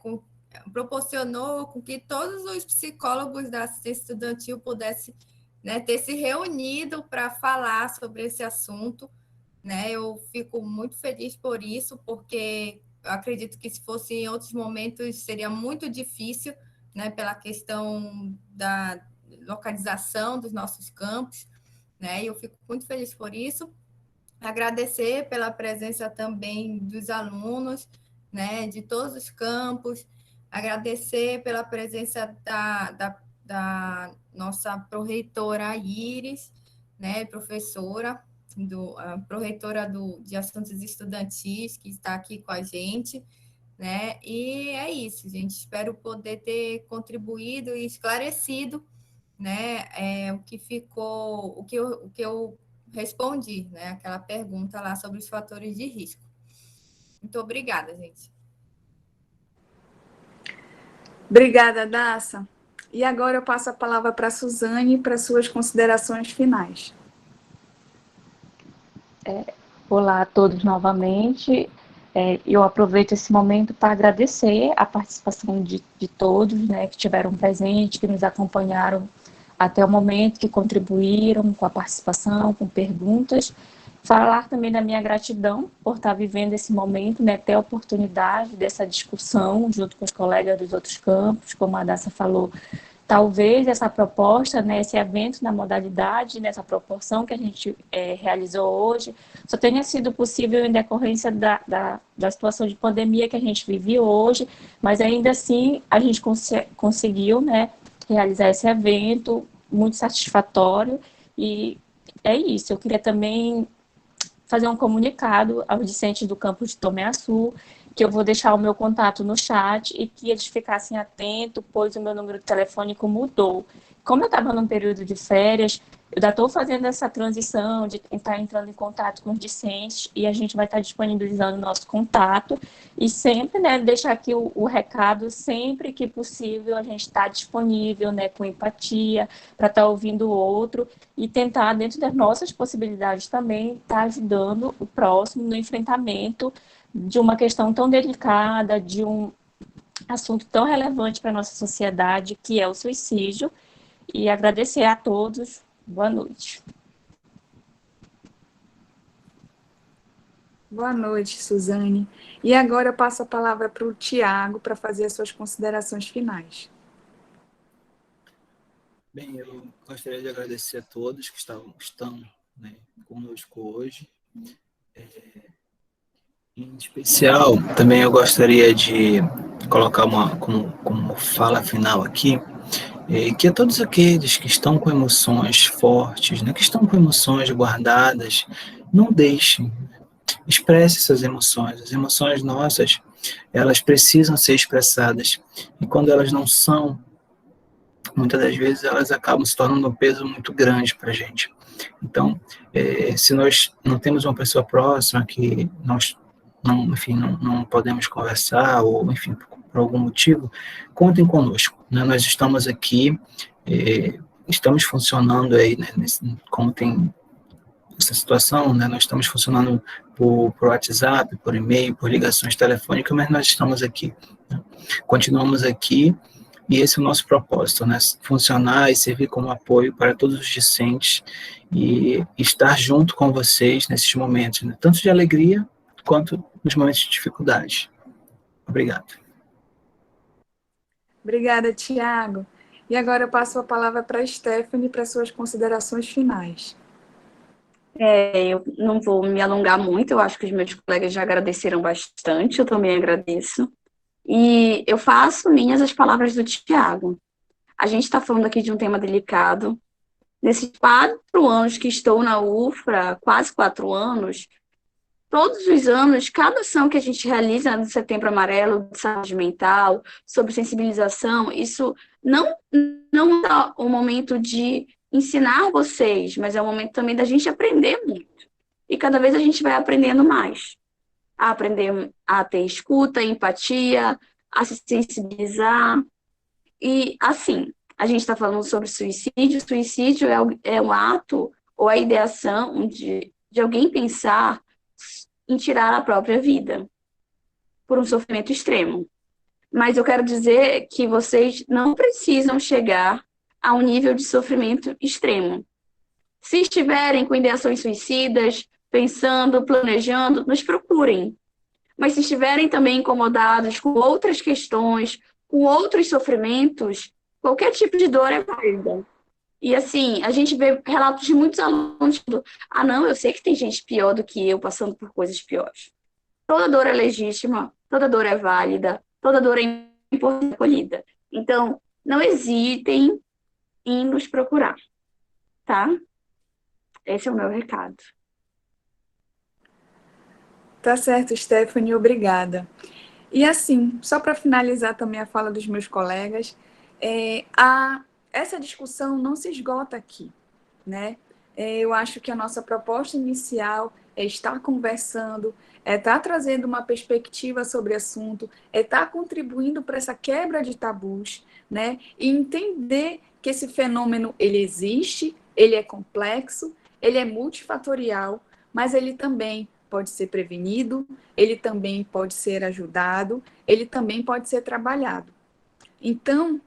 com que todos os psicólogos da assistência estudantil pudessem, né, ter se reunido para falar sobre esse assunto. Né? Eu fico muito feliz por isso, porque eu acredito que se fosse em outros momentos seria muito difícil, né, pela questão da localização dos nossos campos, né? E eu fico muito feliz por isso. Agradecer pela presença também dos alunos, né, de todos os campos, agradecer pela presença da nossa pró-reitora Iris, né, professora, pró-reitora de Assuntos Estudantis, que está aqui com a gente, né, e é isso, gente, espero poder ter contribuído e esclarecido, né, o que ficou, o que eu respondi, né, aquela pergunta lá sobre os fatores de risco. Muito obrigada, gente. Obrigada, Daça. E agora eu passo a palavra para a Suzane para suas considerações finais. Olá a todos novamente. Eu aproveito esse momento para agradecer a participação de todos, né, que estiveram presentes, que nos acompanharam até o momento, que contribuíram com a participação, com perguntas. Falar também da minha gratidão por estar vivendo esse momento, né, ter a oportunidade dessa discussão junto com os colegas dos outros campos, como a Daça falou. Talvez essa proposta, né, esse evento na modalidade, nessa proporção que a gente realizou hoje, só tenha sido possível em decorrência da situação de pandemia que a gente vive hoje, mas ainda assim a gente conseguiu, né, realizar esse evento muito satisfatório, e é isso. Eu queria também fazer um comunicado aos discentes do campus de Tomé Açu, que eu vou deixar o meu contato no chat e que eles ficassem atentos, pois o meu número telefônico mudou. Como eu estava num período de férias, eu já estou fazendo essa transição de estar entrando em contato com os discentes, e a gente vai estar disponibilizando o nosso contato, e sempre, né, deixar aqui o recado, sempre que possível a gente está disponível, né, com empatia, para estar ouvindo o outro, e tentar, dentro das nossas possibilidades também, estar ajudando o próximo no enfrentamento de uma questão tão delicada, de um assunto tão relevante para a nossa sociedade, que é o suicídio. E agradecer a todos. Boa noite. Boa noite, Suzane. E agora eu passo a palavra para o Tiago para fazer as suas considerações finais. Bem, eu gostaria de agradecer a todos que estão, né, conosco hoje. Em especial, também eu gostaria de colocar como fala final aqui, que a todos aqueles que estão com emoções fortes, né, que estão com emoções guardadas, não deixem, expresse essas emoções. As emoções nossas, elas precisam ser expressadas, e quando elas não são, muitas das vezes elas acabam se tornando um peso muito grande para a gente. Então, se nós não temos uma pessoa próxima que nós não podemos conversar, ou, enfim, por algum motivo, contem conosco, né? Nós estamos aqui, estamos funcionando aí, né, como tem essa situação, né? Nós estamos funcionando por WhatsApp, por e-mail, por ligações telefônicas, mas nós estamos aqui, né? Continuamos aqui, e esse é o nosso propósito, né? Funcionar e servir como apoio para todos os discentes e estar junto com vocês nesses momentos, né? Tanto de alegria quanto nos momentos de dificuldade. Obrigado. Obrigada, Tiago. E agora eu passo a palavra para a Stephanie para suas considerações finais. Eu não vou me alongar muito, eu acho que os meus colegas já agradeceram bastante, eu também agradeço. E eu faço minhas as palavras do Tiago. A gente está falando aqui de um tema delicado. Nesses 4 anos que estou na UFRA, quase 4 anos, todos os anos, cada ação que a gente realiza no Setembro Amarelo, de saúde mental, sobre sensibilização, isso não é o momento de ensinar vocês, mas é o momento também da gente aprender muito. E cada vez a gente vai aprendendo mais. A aprender a ter escuta, empatia, a se sensibilizar. E, assim, a gente está falando sobre suicídio. Suicídio é um ato ou a ideação de alguém pensar em tirar a própria vida por um sofrimento extremo. Mas eu quero dizer que vocês não precisam chegar a um nível de sofrimento extremo. Se estiverem com ideações suicidas, pensando, planejando, nos procurem. Mas se estiverem também incomodados com outras questões, com outros sofrimentos, qualquer tipo de dor é válida. E assim, a gente vê relatos de muitos alunos falando, não, eu sei que tem gente pior do que eu passando por coisas piores. Toda dor é legítima, toda dor é válida, toda dor é importante ser acolhida. Então, não hesitem em nos procurar, tá? Esse é o meu recado. Tá certo, Stephanie, obrigada. E assim, só para finalizar também a fala dos meus colegas, essa discussão não se esgota aqui, né? Eu acho que a nossa proposta inicial é estar conversando, é estar trazendo uma perspectiva sobre o assunto, é estar contribuindo para essa quebra de tabus, né? E entender que esse fenômeno, ele existe, ele é complexo, ele é multifatorial, mas ele também pode ser prevenido, ele também pode ser ajudado, ele também pode ser trabalhado. Então,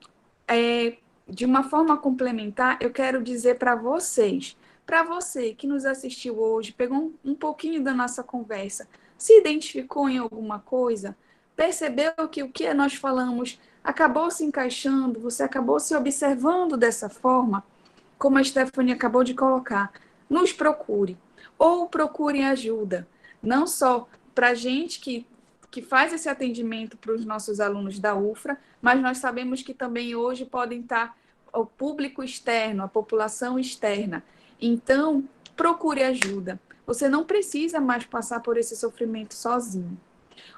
de uma forma complementar, eu quero dizer para vocês, para você que nos assistiu hoje, pegou um pouquinho da nossa conversa, se identificou em alguma coisa, percebeu que o que nós falamos acabou se encaixando, você acabou se observando dessa forma, como a Stephanie acabou de colocar, nos procure, ou procure ajuda, não só para a gente que faz esse atendimento para os nossos alunos da UFRA, mas nós sabemos que também hoje podem estar o público externo, a população externa. Então, procure ajuda. Você não precisa mais passar por esse sofrimento sozinho.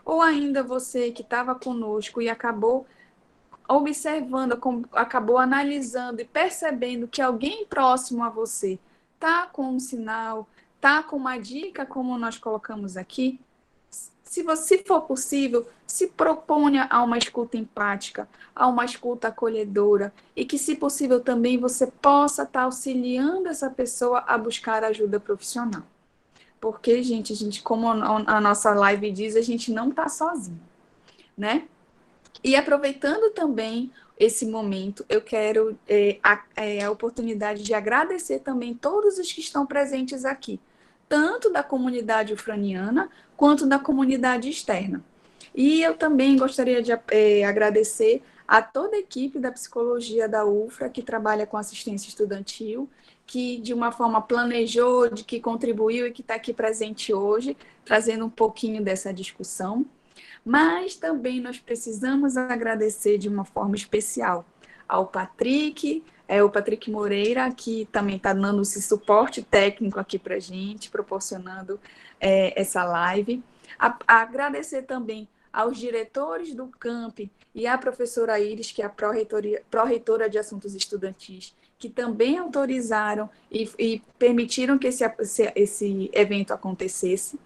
Ou ainda você que estava conosco e acabou observando, acabou analisando e percebendo que alguém próximo a você está com um sinal, está com uma dica, como nós colocamos aqui, se for possível, se proponha a uma escuta empática, a uma escuta acolhedora, e que, se possível, também você possa estar auxiliando essa pessoa a buscar ajuda profissional. Porque, gente, como a nossa live diz, a gente não está sozinho, né? E aproveitando também esse momento, eu quero a oportunidade de agradecer também todos os que estão presentes aqui, tanto da comunidade ufraniana, quanto da comunidade externa. E eu também gostaria de agradecer a toda a equipe da psicologia da UFRA, que trabalha com assistência estudantil, que de uma forma planejou, de que contribuiu e que está aqui presente hoje, trazendo um pouquinho dessa discussão. Mas também nós precisamos agradecer de uma forma especial ao Patrick, o Patrick Moreira, que também está dando esse suporte técnico aqui para a gente, proporcionando essa live. Agradecer também aos diretores do CAMP e à professora Iris, que é a pró-reitora de assuntos estudantis, que também autorizaram e permitiram que esse evento acontecesse.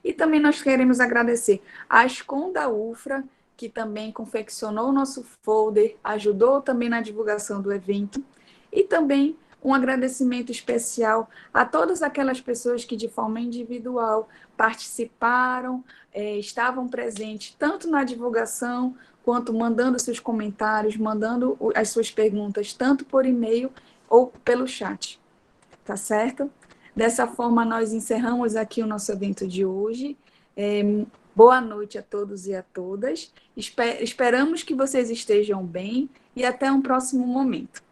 E também nós queremos agradecer à Ascom da UFRA, que também confeccionou o nosso folder, ajudou também na divulgação do evento, e também um agradecimento especial a todas aquelas pessoas que, de forma individual, participaram, estavam presentes, tanto na divulgação, quanto mandando seus comentários, mandando as suas perguntas, tanto por e-mail ou pelo chat. Tá certo? Dessa forma, nós encerramos aqui o nosso evento de hoje. Boa noite a todos e a todas. Esperamos que vocês estejam bem e até um próximo momento.